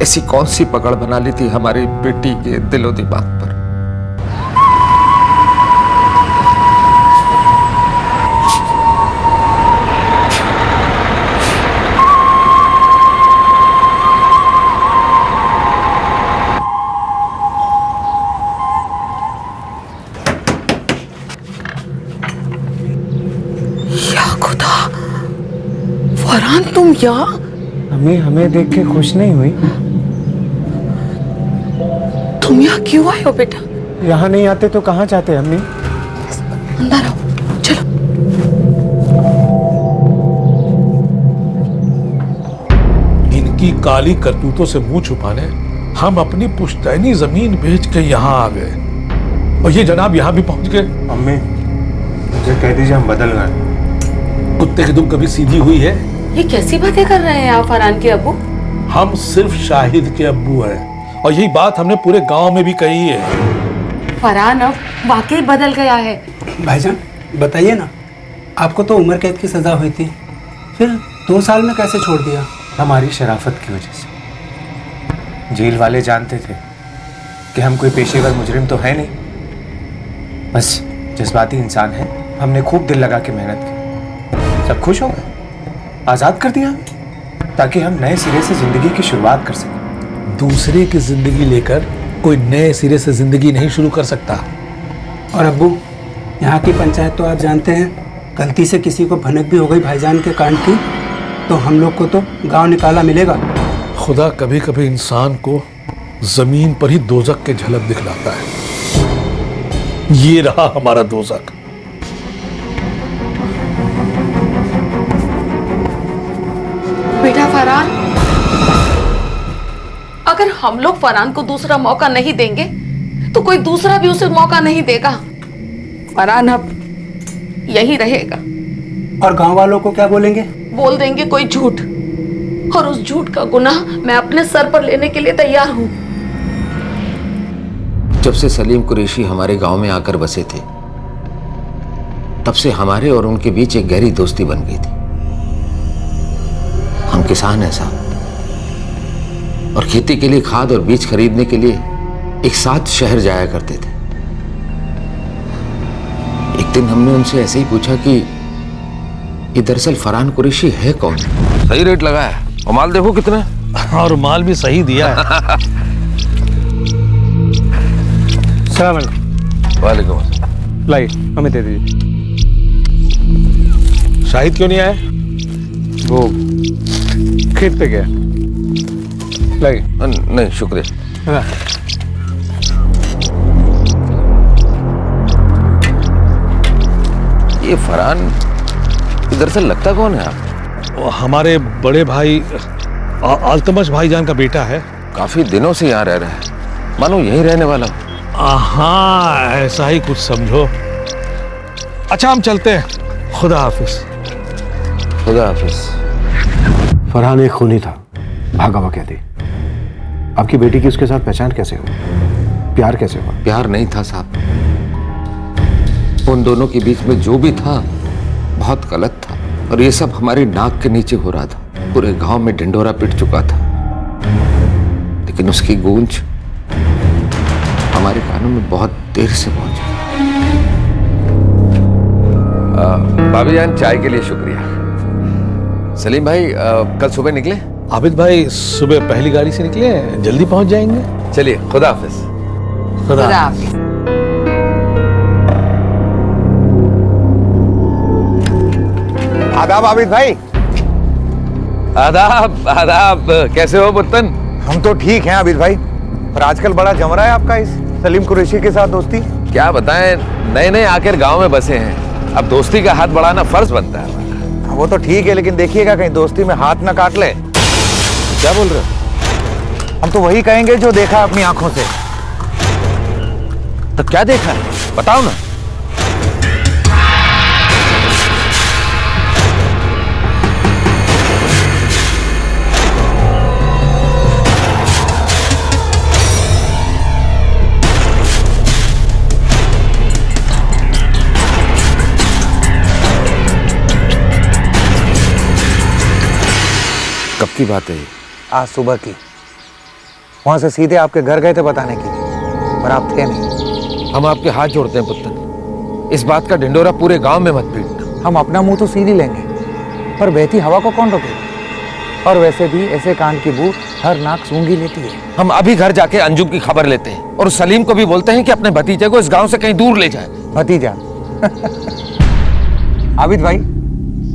ऐसी कौन सी पकड़ बना ली थी हमारी बेटी के दिलो दिमाग पर। या खुदा, फरहान तुम यहाँ? हमें देख के खुश नहीं हुई? तुम यहाँ क्यों आए हो बेटा? यहाँ नहीं आते तो कहाँ जाते अम्मी? अंदर आओ, चलो। इनकी काली करतूतों से मुंह छुपाने हम अपनी पुश्तैनी जमीन बेच के यहाँ आ गए और ये जनाब यहाँ भी पहुंच गए। अम्मी मुझे कह दीजिए हम बदल गए। कुत्ते की दुम कभी सीधी हुई है? ये कैसी बातें कर रहे हैं आप फरहान के अब्बू? हम सिर्फ शाहिद के अब्बू हैं और यही बात हमने पूरे गांव में भी कही है। फरहान अब वाकई बदल गया है। भाईजान बताइए ना, आपको तो उम्र कैद की सजा हुई थी, फिर 2 साल में कैसे छोड़ दिया? हमारी शराफत की वजह से। जेल वाले जानते थे कि हम कोई पेशेवर मुजरिम तो है नहीं, बस जज्बाती इंसान है। हमने खूब दिल लगा के मेहनत की, सब खुश हो गए, आज़ाद कर दिया ताकि हम नए सिरे से जिंदगी की शुरुआत कर सकें। दूसरे की जिंदगी लेकर कोई नए सिरे से जिंदगी नहीं शुरू कर सकता। और अब्बू, यहाँ की पंचायत तो आप जानते हैं, गलती से किसी को भनक भी हो गई भाईजान के कांड की तो हम लोग को तो गांव निकाला मिलेगा। खुदा कभी कभी इंसान को जमीन पर ही दोजक के झलक दिखलाता है। ये रहा हमारा दोजक। बेटा फरहान, अगर हम लोग फरहान को दूसरा मौका नहीं देंगे तो कोई दूसरा भी उसे मौका नहीं देगा। फरहान अब यही रहेगा। और गांव वालों को क्या बोलेंगे? बोल देंगे कोई झूठ, और उस झूठ का गुनाह मैं अपने सर पर लेने के लिए तैयार हूं। जब से सलीम कुरैशी हमारे गांव में आकर बसे थे, तब से हमारे और उनके बीच एक गहरी दोस्ती बन गई थी। हम किसान हैं साहब, और खेती के लिए खाद और बीज खरीदने के लिए एक साथ शहर जाया करते थे। एक दिन हमने उनसे ऐसे ही पूछा कि ये दरअसल फरहान कुरैशी है कौन? सही रेट लगाया और माल देखो कितना, और माल भी सही दिया है। सलाम अलैकुम। वालेकुम अस्सलाम। लाइए हमें दे दीजिए। शाहिद क्यों नहीं आया? वो खेत पे गया। लाइए। नहीं शुक्रिया। हाँ। ये फरहान दरअसल लगता कौन है आप? वो हमारे बड़े भाई अल्तमश भाईजान का बेटा है। काफी दिनों से यहाँ रह रहा है, मानो यहीं रहने वाला हूँ। हाँ ऐसा ही कुछ समझो। अच्छा हम चलते हैं, खुदा हाफिज। खुदा हाफिज। फरहान एक खूनी था, भागा हुआ कहती। आपकी बेटी की उसके साथ पहचान कैसे हुई? प्यार कैसे हुआ? प्यार नहीं था साहब, उन दोनों के बीच में जो भी था बहुत गलत था, और ये सब हमारी नाक के नीचे हो रहा था। पूरे गांव में ढिंढोरा पिट चुका था, लेकिन उसकी गूंज हमारे कानों में बहुत देर से पहुंची। भाभी जान चाय के लिए शुक्रिया। सलीम भाई कल सुबह निकले? आबिद भाई सुबह पहली गाड़ी से निकले, जल्दी पहुंच जाएंगे। चलिए खुदा हाफिज। खुदा हाफिज। आदाब आबिद भाई। आदाब आदाब, कैसे हो पुत्तन? हम तो ठीक हैं आबिद भाई, पर आजकल बड़ा जम रहा है आपका इस सलीम कुरैशी के साथ दोस्ती। क्या बताएं, नए नए आकर गांव में बसे हैं, अब दोस्ती का हाथ बढ़ाना फर्ज बनता है। वो तो ठीक है, लेकिन देखिएगा कहीं दोस्ती में हाथ ना काट ले। क्या बोल रहे हो? हम तो वही कहेंगे जो देखा अपनी आंखों से। तो क्या देखा है बताओ ना। कब की बात है? आज सुबह की। वहां से सीधे आपके घर गए थे बताने के लिए, पर आप थे नहीं। हम आपके हाथ जोड़ते हैं पुत्तन, इस बात का ढिंडोरा पूरे गांव में मत पीटना। हम अपना मुंह तो सीध ही लेंगे, पर बहती हवा को कौन रोकेगा? और वैसे भी ऐसे कांड की बू हर नाक सूंघी लेती है। हम अभी घर जाके अंजुम की खबर लेते हैं और सलीम को भी बोलते हैं कि अपने भतीजे को इस गांव से कहीं दूर ले जाए। भतीजा? आबिद भाई,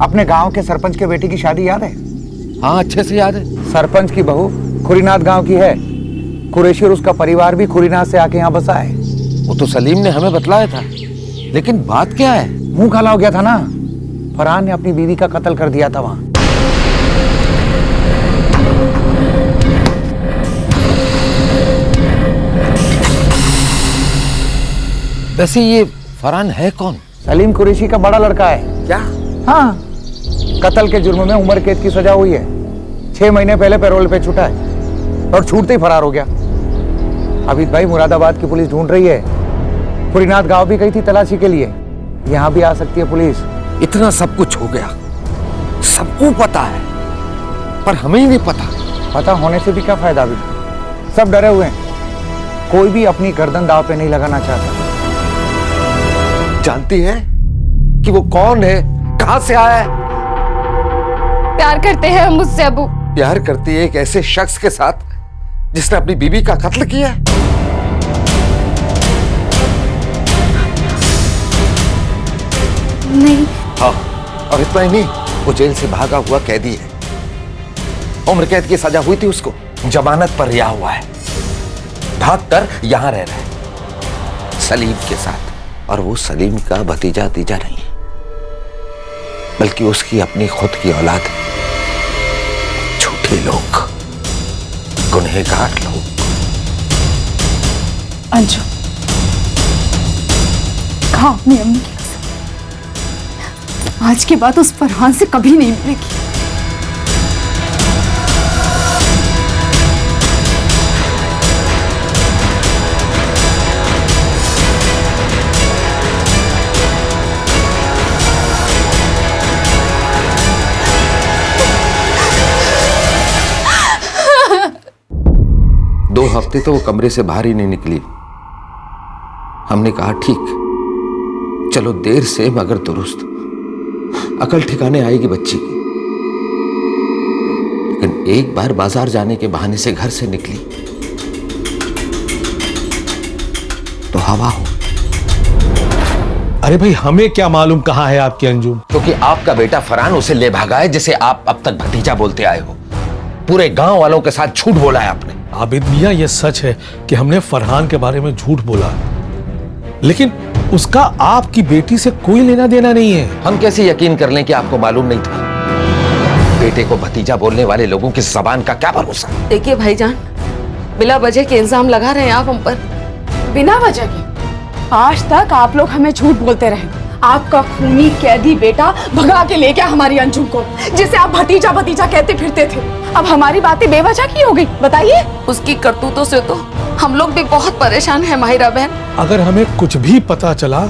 अपने गांव के सरपंच के बेटी की शादी याद है? हाँ अच्छे से याद है। सरपंच की बहू खुरीनाथ गांव की है। कुरैशी और उसका परिवार भी खुरीनाथ से आके यहाँ बसा है। वो तो सलीम ने हमें बतलाया था, लेकिन बात क्या है? मुंह काला हो गया था ना, फरहान ने अपनी बीवी का कत्ल कर दिया था वहां। वैसे ये फरहान है कौन? सलीम कुरैशी का बड़ा लड़का है। क्या? हाँ, कत्ल के जुर्म में उम्र कैद की सजा हुई है। 6 महीने पहले पैरोल पे छूटा है और छूटते ही फरार हो गया। अभी भाई मुरादाबाद की पुलिस ढूंढ रही है। पुरीनाथ गांव भी गई थी तलाशी के लिए, यहाँ भी आ सकती है पुलिस। इतना सब कुछ हो गया, सबको पता है, पर हमें ही नहीं पता। पता होने से भी क्या फायदा? अभी सब डरे हुए हैं, कोई भी अपनी गर्दन दांव पे नहीं लगाना चाहता। जानती है कि वो कौन है, कहां से आया है? प्यार करते हैं हम मुझसे अबू। प्यार करती है एक ऐसे शख्स के साथ जिसने अपनी बीवी का कत्ल किया है? नहीं। हाँ, और इतना ही नहीं, वो जेल से भागा हुआ कैदी है। उम्र कैद की सजा हुई थी उसको, जमानत पर रिहा हुआ है, भागकर यहां रह रहा है सलीम के साथ। और वो सलीम का भतीजा तीजा नहीं है, बल्कि उसकी अपनी खुद की औलाद है। झूठे लोग, गुनहगार लोग। अंजू, खा अपनी अम्मी की कसम, आज के बाद उस फरहान से कभी नहीं मिलेगी। दो हफ्ते तो वो कमरे से बाहर ही नहीं निकली। हमने कहा ठीक, चलो देर से मगर दुरुस्त, अकल ठिकाने आएगी बच्ची की। लेकिन एक बार बाजार जाने के बहाने से घर से निकली तो हवा हो। अरे भाई, हमें क्या मालूम कहाँ है आपकी अंजुम? क्योंकि आपका बेटा फरहान उसे ले भागा है, जिसे आप अब तक भतीजा बोलते आए हो। पूरे गांव वालों के साथ झूठ बोला है आपने। आबिद मियां, ये सच है कि हमने फरहान के बारे में झूठ बोला, लेकिन उसका आपकी बेटी से कोई लेना देना नहीं है। हम कैसे यकीन कर लें कि आपको मालूम नहीं था? बेटे को भतीजा बोलने वाले लोगों की जबान का क्या भरोसा? देखिए भाईजान, बिना वजह के इल्जाम लगा रहे हैं आप हम पर, बिना वजह के। आज तक आप लोग हमें झूठ बोलते रहे। आपका खूनी कैदी बेटा भगा के ले गया हमारी अंजुम को, जिसे आप भतीजा भतीजा कहते फिरते थे। अब हमारी बातें बेवजह की हो गई, बताइए। उसकी करतूतों से तो हम लोग भी बहुत परेशान हैं माहिरा बहन। अगर हमें कुछ भी पता चला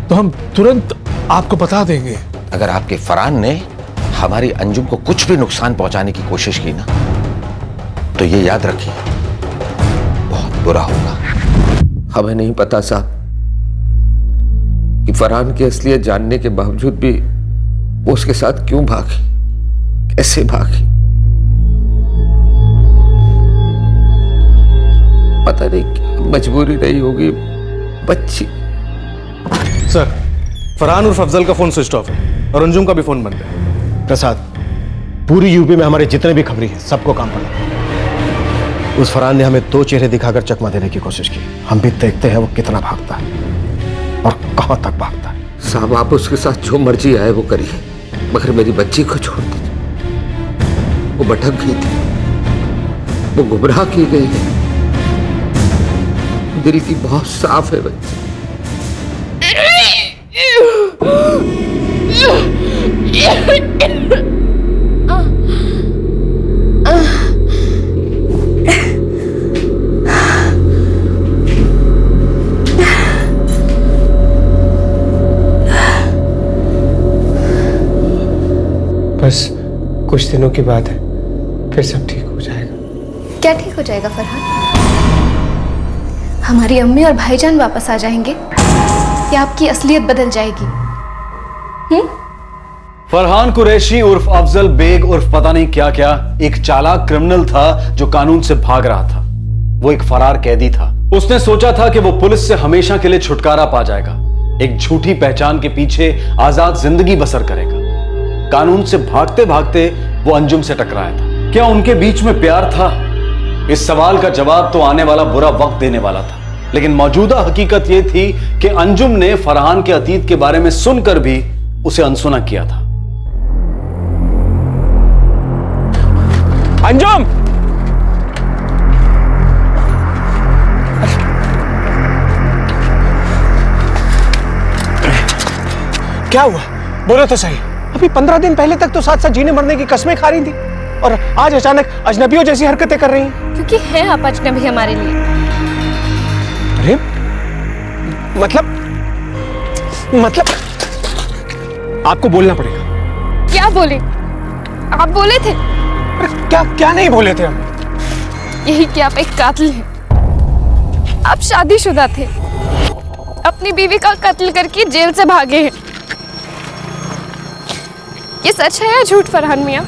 तो हम तुरंत आपको बता देंगे। अगर आपके फरहान ने हमारी अंजुम को कुछ भी नुकसान पहुंचाने की कोशिश की ना, तो ये याद रखिए, बहुत बुरा होगा। हमें नहीं पता साहब कि फरहान की असलियत जानने के बावजूद भी वो उसके साथ क्यों भागी, कैसे भागी। पता नहीं क्या मजबूरी रही होगी बच्ची। सर, फरहान उर्फ अफजल का फोन स्विच ऑफ है और अंजुम का भी फोन बंद है। प्रसाद, पूरी यूपी में हमारे जितने भी खबरी हैं सबको काम पर लगा। उस फरहान ने हमें 2 चेहरे दिखाकर चकमा देने की कोशिश की। हम भी देखते हैं वो कितना भागता है और कहां तक भागता है। साहब, आप उसके साथ जो मर्जी आए वो करिए, मगर मेरी बच्ची को छोड़ दीजिए। वो भटक गई थी, वो गुमराह की गई है। दिल की बहुत साफ है बच्ची। बस कुछ दिनों की बात है, फिर सब ठीक हो जाएगा। क्या ठीक हो जाएगा फरहान? हमारी अम्मी और भाईजान वापस आ जाएंगे या आपकी असलियत बदल जाएगी? फरहान कुरैशी उर्फ अफजल बेग उर्फ पता नहीं क्या क्या एक चालाक क्रिमिनल था जो कानून से भाग रहा था। वो एक फरार कैदी था। उसने सोचा था कि वो पुलिस से हमेशा के लिए छुटकारा पा जाएगा, एक झूठी पहचान के पीछे आजाद जिंदगी बसर करेगा। कानून से भागते भागते वो अंजुम से टकराया था। क्या उनके बीच में प्यार था? इस सवाल का जवाब तो आने वाला बुरा वक्त देने वाला था, लेकिन मौजूदा हकीकत यह थी कि अंजुम ने फरहान के अतीत के बारे में सुनकर भी उसे अनसुना किया था। अंजुम! क्या हुआ? बोलो तो सही। अभी 15 दिन पहले तक तो साथ साथ जीने मरने की कस्में खा रही थी और आज अचानक अजनबियों जैसी हरकतें कर रही हैं। क्योंकि हैं आप अजनबी हमारे लिए। अरे मतलब आपको बोलना पड़ेगा। क्या बोले? आप बोले थे। क्या नहीं बोले थे हम? यही कि आप एक कातिल हैं। आप शादीशुदा थे, अपनी बीवी का कत्ल करके जेल से भागे हैं। ये सच है या झूठ फरहान मियां?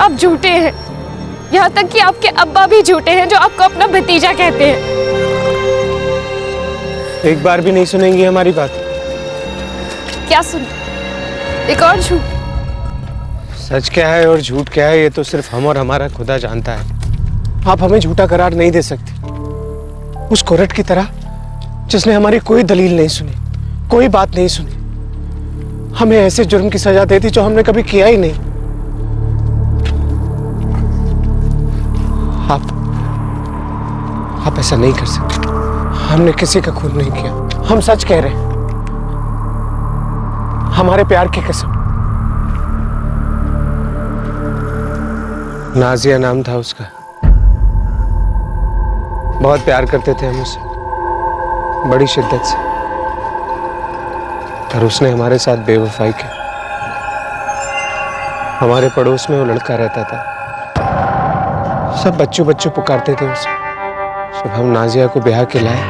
आप झूठे हैं, यहाँ तक कि आपके अब्बा भी झूठे हैं जो आपको अपना भतीजा कहते हैं। एक बार भी नहीं सुनेंगी हमारी बात? क्या सुन? एक और झूठ? सच क्या है और झूठ क्या है ये तो सिर्फ हम और हमारा खुदा जानता है। आप हमें झूठा करार नहीं दे सकती, उस कोर्ट की तरह जिसने हमारी कोई दलील नहीं सुनी, कोई बात नहीं सुनी, हमें ऐसे जुर्म की सजा दे दी जो हमने कभी किया ही नहीं। आप ऐसा नहीं कर सकते। हमने किसी का खून नहीं किया, हम सच कह रहे हैं, हमारे प्यार की कसम। नाजिया नाम था उसका, बहुत प्यार करते थे हम उसे, बड़ी शिद्दत से, पर उसने हमारे साथ बेवफाई की। हमारे पड़ोस में वो लड़का रहता था, सब बच्चों बच्चों पुकारते थे उसे। जब हम नाजिया को ब्याह के लाए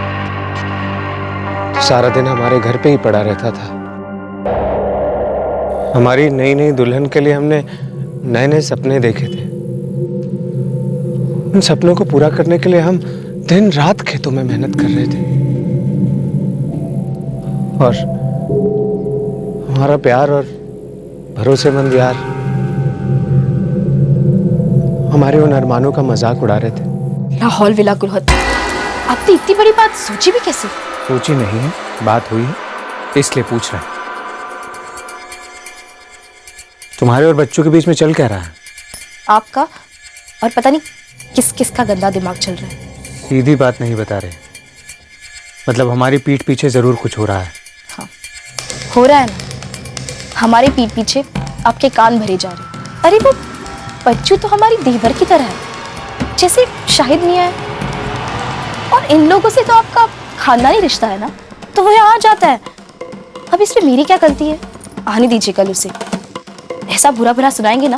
तो सारा दिन हमारे घर पे ही पड़ा रहता था। हमारी नई नई दुल्हन के लिए हमने नए नए सपने देखे थे। उन सपनों को पूरा करने के लिए हम दिन रात खेतों में मेहनत कर रहे थे और हमारा प्यार और भरोसेमंद यार हमारे उन अरमानों का मजाक उड़ा रहे थे। लाहौल विला गुलहत, आपने इतनी बड़ी बात सोची भी कैसे? सोची नहीं है, बात हुई है, इसलिए पूछ रहे हैं। तुम्हारे और बच्चों के बीच में चल क्या रहा है? आपका और पता नहीं किस किस का गंदा दिमाग चल रहा है। सीधी बात नहीं बता रहे, मतलब हमारी पीठ पीछे जरूर कुछ हो रहा है। हाँ, हो रहा है ना। हमारे पीठ पीछे आपके कान भरे जा रहे। अरे वो बच्चू तो हमारी देवर की तरह है, जैसे शाहिद मियां है, और इन लोगों से तो आपका खानदानी रिश्ता है ना, तो वो यहाँ आ जाता है। अब इसमें मेरी क्या गलती है? आने दीजिए कल उसे, ऐसा बुरा बुरा सुनाएंगे ना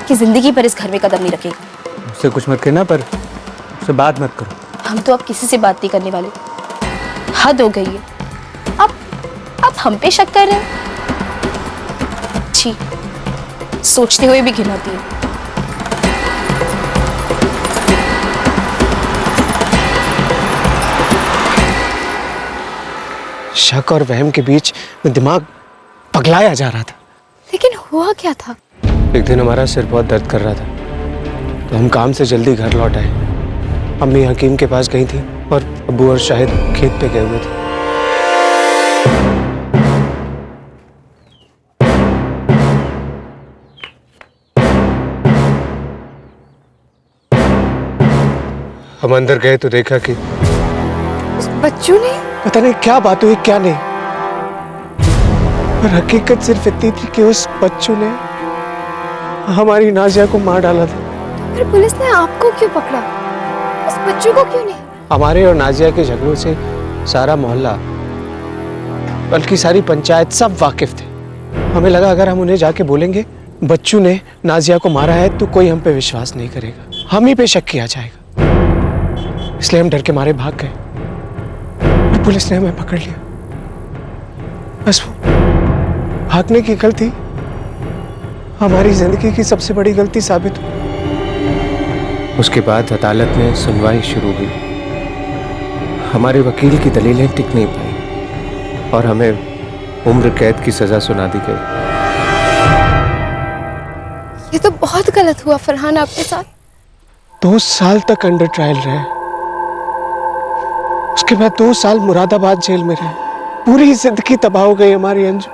कि जिंदगी भर इस घर में कदम नहीं रखेगा। उससे कुछ मत कहना, पर उससे बात मत करो। हम तो अब किसी से बात नहीं करने वाले, हद हो गई है। आप हम पे शक कर रहे हैं? छी, सोचते हुए भी घिन आती है। शक और वहम के बीच में दिमाग पगलाया जा रहा था। लेकिन हुआ क्या था? एक दिन हमारा सिर बहुत दर्द कर रहा था, तो हम काम से जल्दी घर लौट आए। अम्मी हकीम के पास गई थी और अब्बू और शाहिद खेत पे गए हुए थे। हम अंदर गए तो देखा कि उस बच्चू ने, पता नहीं क्या बात हुई क्या नहीं, पर हकीकत सिर्फ इतनी थी कि उस बच्चू ने हमारी नाजिया को मार डाला था। फिर पुलिस ने आपको क्यों पकड़ा, उस बच्चू को क्यों नहीं? हमारे और नाजिया के झगड़ों से सारा मोहल्ला, बल्कि सारी पंचायत, सब वाकिफ थे। हमें लगा अगर हम उन्हें जाके बोलेंगे बच्चू ने नाजिया को मारा है तो कोई हम पे विश्वास नहीं करेगा, हम ही पे शक किया जाएगा। इसलिए हम डर के मारे भाग गए, पुलिस ने हमें पकड़ लिया। बस वो भागने की गलती हमारी जिंदगी की सबसे बड़ी गलती साबित हुई। उसके बाद अदालत में सुनवाई शुरू हुई। हमारे वकील की दलीलें टिक नहीं पाई और हमें उम्र कैद की सजा सुना दी गई। ये तो बहुत गलत हुआ फरहान आपके साथ। 2 साल तक अंडर ट्रायल रहे, उसके बाद 2 साल मुरादाबाद जेल में रहे। पूरी जिंदगी तबाह हो गई हमारी अंजुम,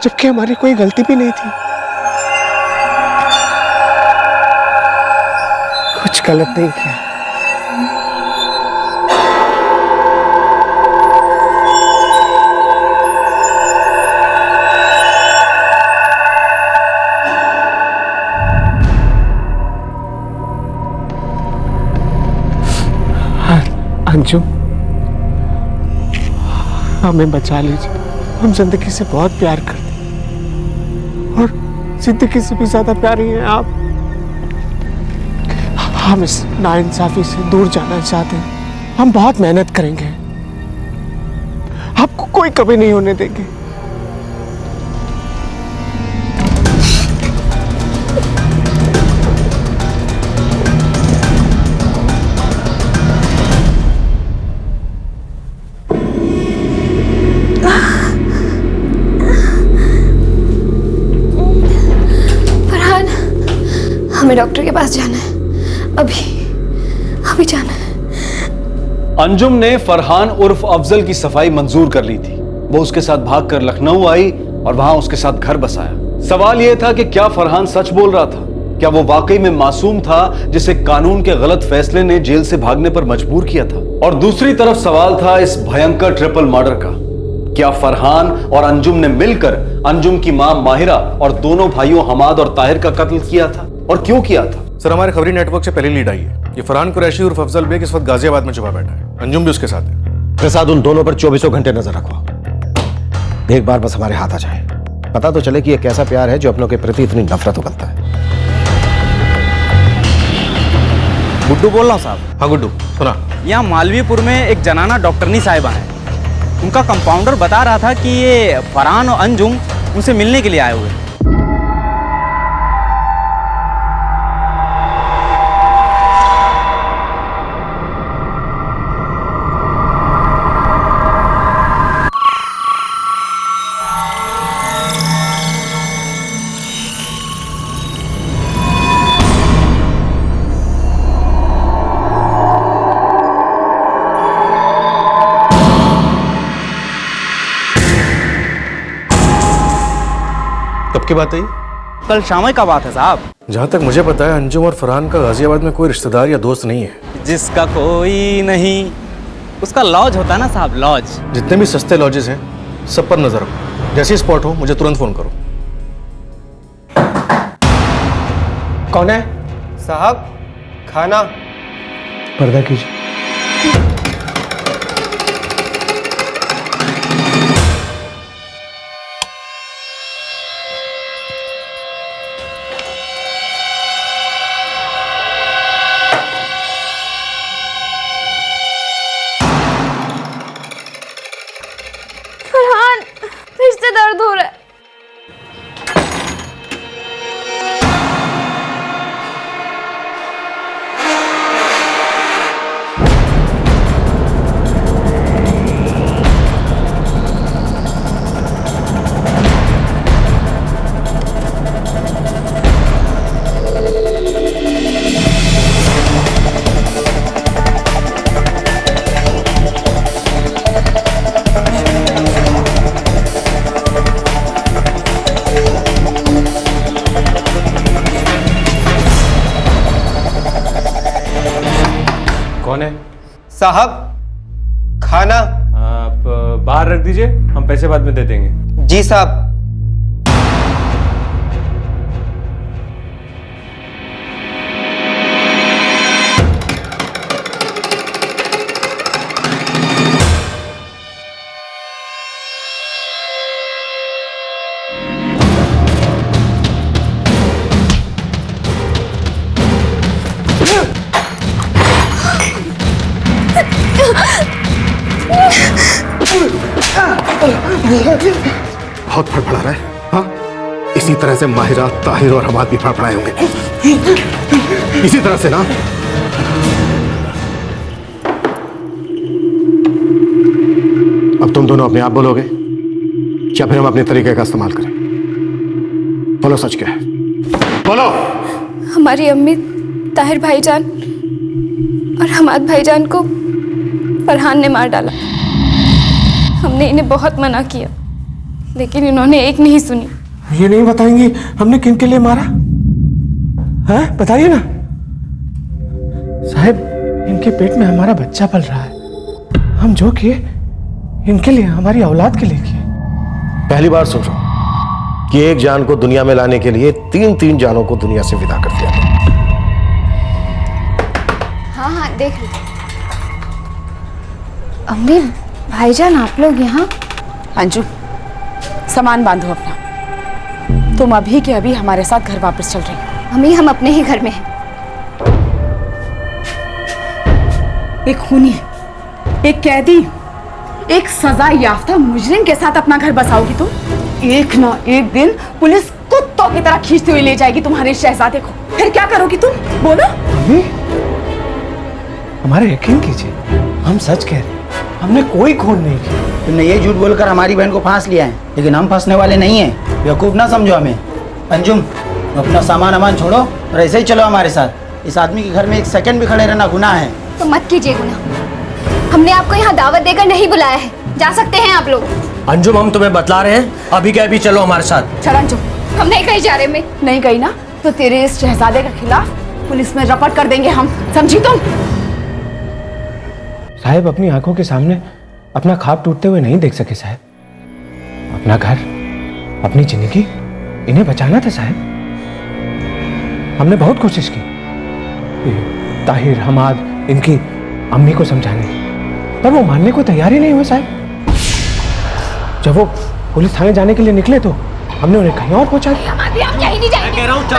जबकि हमारी कोई गलती भी नहीं थी। कुछ गलत नहीं किया। हमें बचा लीजिए। हम जिंदगी से बहुत प्यार करते हैं और जिंदगी से भी ज्यादा प्यारी हैं आप। हम इस नाइंसाफी से दूर जाना चाहते हैं। हम बहुत मेहनत करेंगे, आपको कोई कमी नहीं होने देंगे। फरहान, हमें डॉक्टर के पास जाना है। अभी जाना है। अंजुम ने फरहान उर्फ अफजल की सफाई मंजूर कर ली थी। वो उसके साथ भागकर लखनऊ आई और वहां उसके साथ घर बसाया। सवाल यह था कि क्या फरहान सच बोल रहा था? क्या वो वाकई में मासूम था जिसे कानून के गलत फैसले ने जेल से भागने पर मजबूर किया था? और दूसरी तरफ सवाल था इस भयंकर ट्रिपल मर्डर का। क्या फरहान और अंजुम ने मिलकर अंजुम की मां माहिरा और दोनों भाइयों हमाद और ताहिर का कत्ल किया था? और क्यों किया था? सर, हमारे खबरी नेटवर्क से पहली लीड आई है। ये फरहान कुरैशी उर्फ अफजल बेग इस वक्त गाजियाबाद में छुपा बैठा है। अंजुम भी उसके साथ है। प्रसाद, उन दोनों पर 24 घंटे नजर रखो। एक बार बस हमारे हाथ आ जाए, पता तो चले कि ये कैसा प्यार है जो अपनों के प्रति इतनी नफरत उगलता है। गुड्डू बोल रहा हूँ साहब। हाँ गुड्डू, सुना। यहाँ मालवीपुर में एक जनाना डॉक्टरनी साहिबा है। उनका कंपाउंडर बता रहा था कि ये फरहान और अंजुम उनसे मिलने के लिए आए हुए हैं। कब की बात है? कल शाम का बात है साहब। जहां तक मुझे पता है अंजुम और फरहान का गाजियाबाद में कोई रिश्तेदार या दोस्त नहीं है। जिसका कोई नहीं उसका लॉज होता है ना साहब, लॉज। जितने भी सस्ते लॉजेस हैं सब पर नजर रखो। जैसे स्पॉट हो मुझे तुरंत फोन करो। कौन है साहब? खाना। पर्दा कीजिए। फरहान, फिर से दर्द हो रहा है। कौन है साहब? खाना। आप बाहर रख दीजिए, हम पैसे बाद में दे देंगे। जी साहब। बहुत फड़फड़ा रहा है। हाँ, इसी तरह से माहिरा, ताहिर और हमाद भी फड़फड़ाए होंगे। इसी तरह से ना। अब तुम दोनों अपने आप बोलोगे या फिर हम अपने तरीके का इस्तेमाल करें? बोलो, सच क्या है? बोलो। हमारी अम्मी, ताहिर भाईजान और हमाद भाईजान को फरहान ने मार डाला। हमने इन्हें बहुत मना किया लेकिन इन्होंने एक नहीं सुनी। ये नहीं बताएंगी हमने किन के लिए मारा? हैं, बताइए ना साहब। इनके पेट में हमारा बच्चा पल रहा है। हम जो किए इनके लिए, हमारी औलाद के लिए किए। पहली बार सुन रहा हूं कि एक जान को दुनिया में लाने के लिए 3-3 जानों को दुनिया से विदा कर दिया। हाँ हाँ, देख लो। अम्मी, भाईजान आप लोग यहाँ? अंजू, सामान बांधो अपना। तुम अभी के अभी हमारे साथ घर वापस चल रही हो। मम्मी हम अपने ही घर में हैं। एक खूनी, एक कैदी, एक सजा याफ्ता मुजरिम के साथ अपना घर बसाओगी तुम? एक ना एक दिन पुलिस कुत्तों की तरह खींचती हुई ले जाएगी तुम्हारे शहजादे को। फिर क्या करोगी तुम? बोलो। मम्मी, हमारे यकीन कीजिए, हम सच कह रहे हैं, हमने कोई खून नहीं किया। तुमने ये झूठ बोलकर हमारी बहन को फांस लिया है, लेकिन हम फंसने वाले नहीं हैं। बेवकूफ ना समझो हमें। अंजुम, अपना सामान अमान छोड़ो और ऐसे ही चलो हमारे साथ। इस आदमी के घर में एक सेकंड भी खड़े रहना गुनाह है। तो मत कीजिए गुनाह। हमने आपको यहाँ दावत देकर नहीं बुलाया है, जा सकते हैं आप लोग। अंजुम, हम तुम्हें बतला रहे हैं, अभी के अभी चलो हमारे साथ। चल अंजुम, हम नहीं कहीं जा रहे। मैं नहीं गई ना तो तेरे इस शहजादे के खिलाफ पुलिस में रपट कर देंगे हम, समझी तुम? साहब अपनी आंखों के सामने अपना ख्वाब टूटते हुए नहीं देख सके साहब। अपना घर, अपनी जिंदगी, इन्हें बचाना था साहब। हमने बहुत कोशिश की, ताहिर, हमाद, इनकी अम्मी को समझाने, पर वो मानने को तैयार ही नहीं हुए साहब। जब वो पुलिस थाने जाने के लिए निकले तो हमने उन्हें कहीं और पहुंचा दिया। हम कहीं नहीं जाएंगे। कह रहा हूँ चल।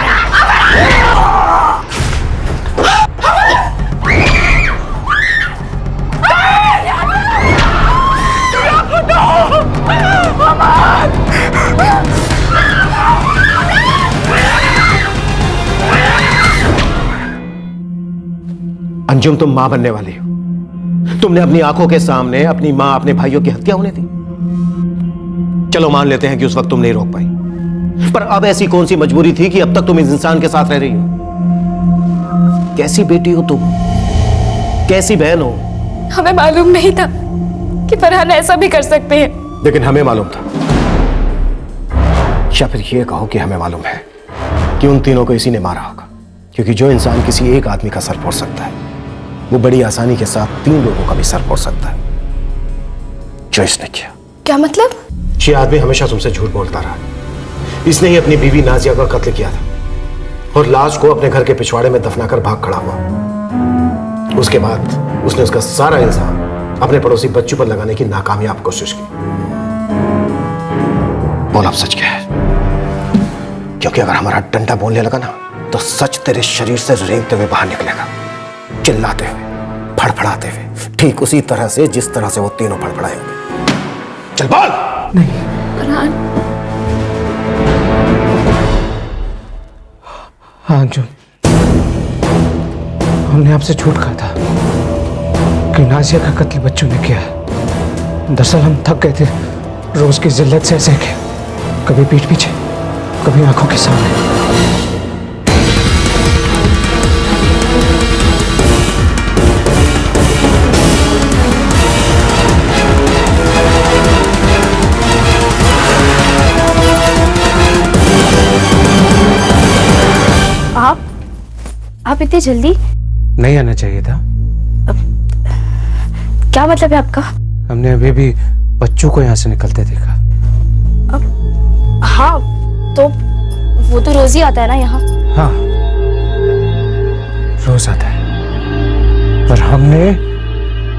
अंजुम, तुम मां बनने वाली हो। तुमने अपनी आंखों के सामने अपनी मां, अपने भाइयों की हत्या होने दी। चलो मान लेते हैं कि उस वक्त तुम नहीं रोक पाई, पर अब ऐसी कौन सी मजबूरी थी कि अब तक तुम इस इंसान के साथ रह रही हो? कैसी बेटी हो तुम, कैसी बहन हो? हमें मालूम नहीं था कि फरहान ऐसा भी कर सकते हैं। लेकिन हमें मालूम था, या फिर ये कहो कि हमें मालूम है कि उन तीनों को इसी ने मारा होगा। क्योंकि जो इंसान किसी एक आदमी का सर फोड़ सकता है, वो बड़ी आसानी के साथ 3 लोगों का भी सर फोड़ सकता है, जो इसने किया। क्या मतलब? ये आदमी हमेशा तुमसे झूठ बोलता रहा। इसने ही अपनी बीवी नाजिया का कत्ल किया था और लाश को अपने घर के पिछवाड़े में दफनाकर भाग खड़ा हुआ। उसके बाद उसने उसका सारा इल्जाम अपने पड़ोसी बच्चों पर लगाने की नाकामयाब कोशिश की। बोल अब सच क्या है? क्योंकि अगर हमारा डंडा बोलने लगा ना तो सच तेरे शरीर से रेंगते हुए बाहर निकलेगा, चिल्लाते हुए, फड़फड़ाते हुए, ठीक उसी तरह से जिस तरह से वो तीनों फड़फड़ाए होंगे। चल बोल। नहीं फरहान। हाँ अंजुम, हमने आपसे झूठ कहा था कि नाजिया का कत्ल बच्चों ने किया। दरअसल हम थक गए थे रोज की जिल्लत से सह के, कभी पीठ पीछे, कभी आंखों के सामने। आप इतनी जल्दी? नहीं आना चाहिए था। क्या मतलब है आपका? हमने अभी भी बच्चों को यहाँ से निकलते देखा। हाँ, तो वो तो रोज ही आता है ना यहाँ? हाँ, रोज आता है, पर हमने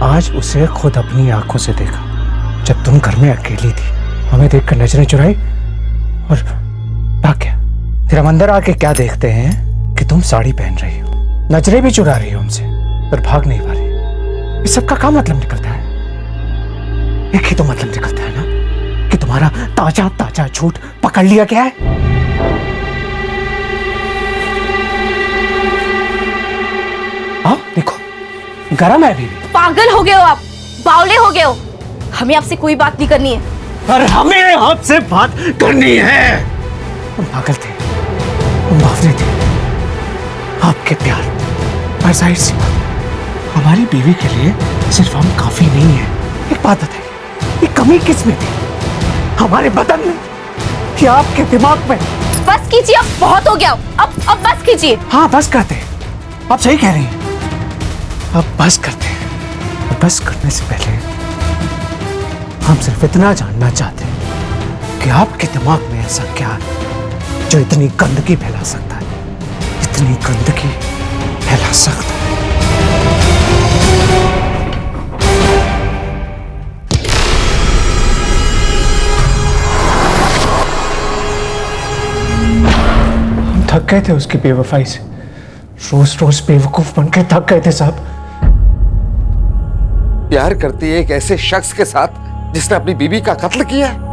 आज उसे खुद अपनी आंखों से देखा। जब तुम घर में अकेली थी, हमें देखकर नजरें चुराई और भाग गया। फिर हम अंदर आके क्या देखते हैं कि तुम साड़ी पहन रही हो, नजरें भी चुरा रही हो हमसे, पर भाग नहीं पा रही। इस सब का क्या मतलब निकलता है? एक ही तो मतलब निकलता है ना कि तुम्हारा ताजा ताजा झूठ पकड़ लिया गया है। हाँ देखो, गरम है अभी भी। पागल हो गए हो आप, बावले हो गए हो। हमें आपसे कोई बात नहीं करनी है। पर हमें आपसे बात करनी है। हम पागल थे, हम बावले थे। आपके प्यार और जाहिर सी बात, हमारी बीवी के लिए सिर्फ हम काफी नहीं है। एक बात बताइए, ये कमी किस में थी? हमारे बदन में या आपके दिमाग में? बस कीजिए, अब बहुत हो गया। अब बस कीजिए। हाँ बस करते हैं, आप सही कह रही हैं। अब बस करते हैं, और बस करने से पहले हम सिर्फ इतना जानना चाहते हैं कि आपके दिमाग में ऐसा क्या है जो इतनी गंदगी फैला सकता है, इतनी गंदगी फैला सकता है। गए थे उसकी बेवफाई से, रोज रोज बेवकूफ बन के थक गए थे साहब। प्यार करती है एक ऐसे शख्स के साथ जिसने अपनी बीवी का कत्ल किया है।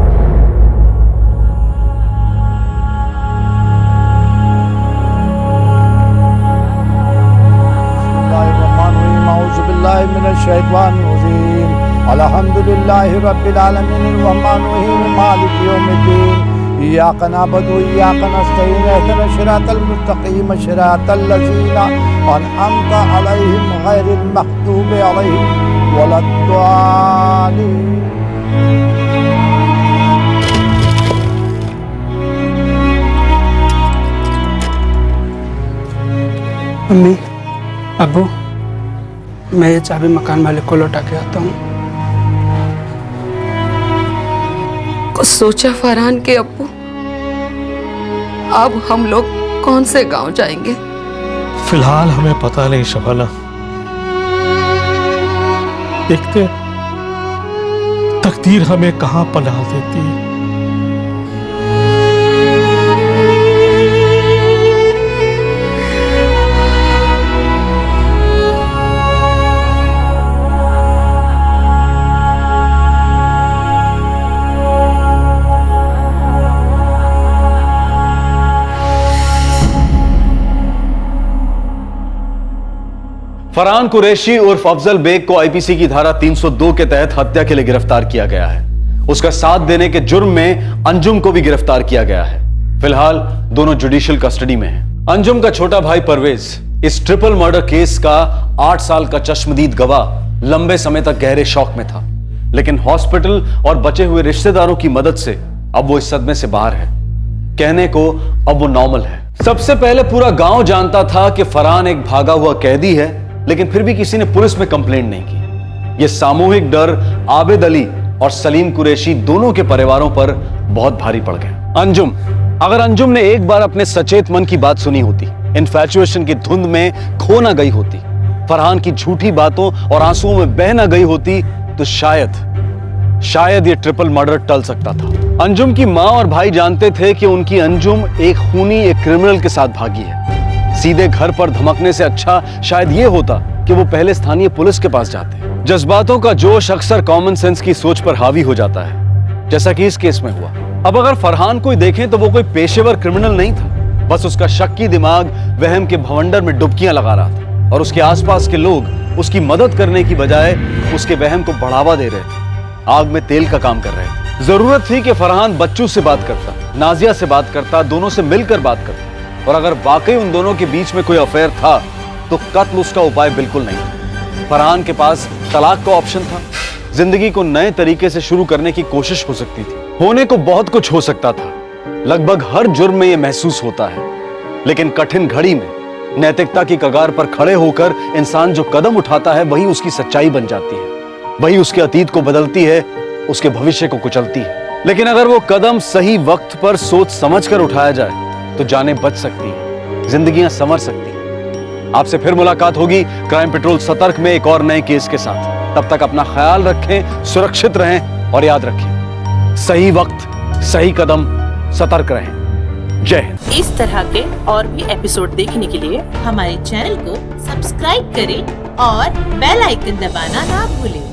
अल्हम्दुलिल्लाहि रब्बिल आलमीन अर्रहमानिर रहीम मालिकि यौमिद्दीन इय्याका नअबुदु व इय्याका नस्तईन इहदिनस सिरातल मुस्तकीम सिरातल लज़ीना अनअमता अलैहिम गैरिल मग़दूबि अलैहिम वलद्दालिन। मम्मी, अब्बू, मैं ये चाबी मकान मालिक को लौटा के आता हूँ। कुछ सोचा फरहान के अब्बू? अब हम लोग कौन से गांव जाएंगे? फिलहाल हमें पता नहीं शबाना, देखते तकदीर हमें कहां पनाह देती है। फरहान कुरैशी उर्फ अफजल बेग को आईपीसी की धारा 302 के तहत हत्या के लिए गिरफ्तार किया गया है। उसका साथ देने के जुर्म में अंजुम को भी गिरफ्तार किया गया है। फिलहाल दोनों जुडिशियल कस्टडी में हैं। अंजुम का छोटा भाई परवेज इस ट्रिपल मर्डर केस का 8 साल का चश्मदीद गवाह लंबे समय तक गहरे शौक में था, लेकिन हॉस्पिटल और बचे हुए रिश्तेदारों की मदद से अब वो इस सदमे से बाहर है। कहने को अब वो नॉर्मल है। सबसे पहले पूरा गांव जानता था कि फरहान एक भागा हुआ कैदी है, लेकिन फिर भी किसी ने पुलिस में कंप्लेंट नहीं की। यह सामूहिक डर आबिद अली और सलीम कुरैशी दोनों के परिवारों पर बहुत भारी पड़ गया। अंजुम, अगर अंजुम ने एक बार अपने सचेत मन की बात सुनी होती, इन्फैचुएशन की धुंध में खो ना गई होती, फरहान की झूठी बातों और आंसुओं में बह ना गई होती, तो शायद ये ट्रिपल मर्डर टल सकता था। अंजुम की मां और भाई जानते थे कि उनकी अंजुम एक खूनी, एक क्रिमिनल के साथ भागी है। सीधे घर पर धमकने से अच्छा शायद ये होता कि वो पहले स्थानीय पुलिस के पास जाते। जज्बातों का जोश अक्सर कॉमन सेंस की सोच पर हावी हो जाता है, जैसा कि इस केस में हुआ। अब अगर फरहान को देखें तो वो कोई पेशेवर क्रिमिनल नहीं था, बस उसका शक्की दिमाग वहम के भवंडर में डुबकियां लगा रहा था और उसके आसपास के लोग उसकी मदद करने की बजाय उसके वहम को बढ़ावा दे रहे थे, आग में तेल का काम कर रहे थे। जरूरत थी कि फरहान बच्चू से बात करता, नाजिया से बात करता, दोनों से मिलकर बात करता, और अगर वाकई उन दोनों के बीच में कोई अफेयर था तो कत्ल उसका उपाय बिल्कुल नहीं था। फरहान के पास तलाक का ऑप्शन था, जिंदगी को नए तरीके से शुरू करने की कोशिश हो सकती थी, होने को बहुत कुछ हो सकता था। लगभग हर जुर्म में यह महसूस होता है, लेकिन कठिन घड़ी में नैतिकता की कगार पर खड़े होकर इंसान जो कदम उठाता है वही उसकी सच्चाई बन जाती है, वही उसके अतीत को बदलती है, उसके भविष्य को कुचलती है। लेकिन अगर वो कदम सही वक्त पर सोच समझकर उठाया जाए तो जानें बच सकती हैं, जिंदगियां संवर सकती हैं। आपसे फिर मुलाकात होगी क्राइम पेट्रोल सतर्क में एक और नए केस के साथ। तब तक अपना ख्याल रखें, सुरक्षित रहें और याद रखें, सही वक्त, सही कदम, सतर्क रहें। जय हिंद। इस तरह के और भी एपिसोड देखने के लिए हमारे चैनल को सब्सक्राइब करें और बेल आइकन दबाना ना भूलें।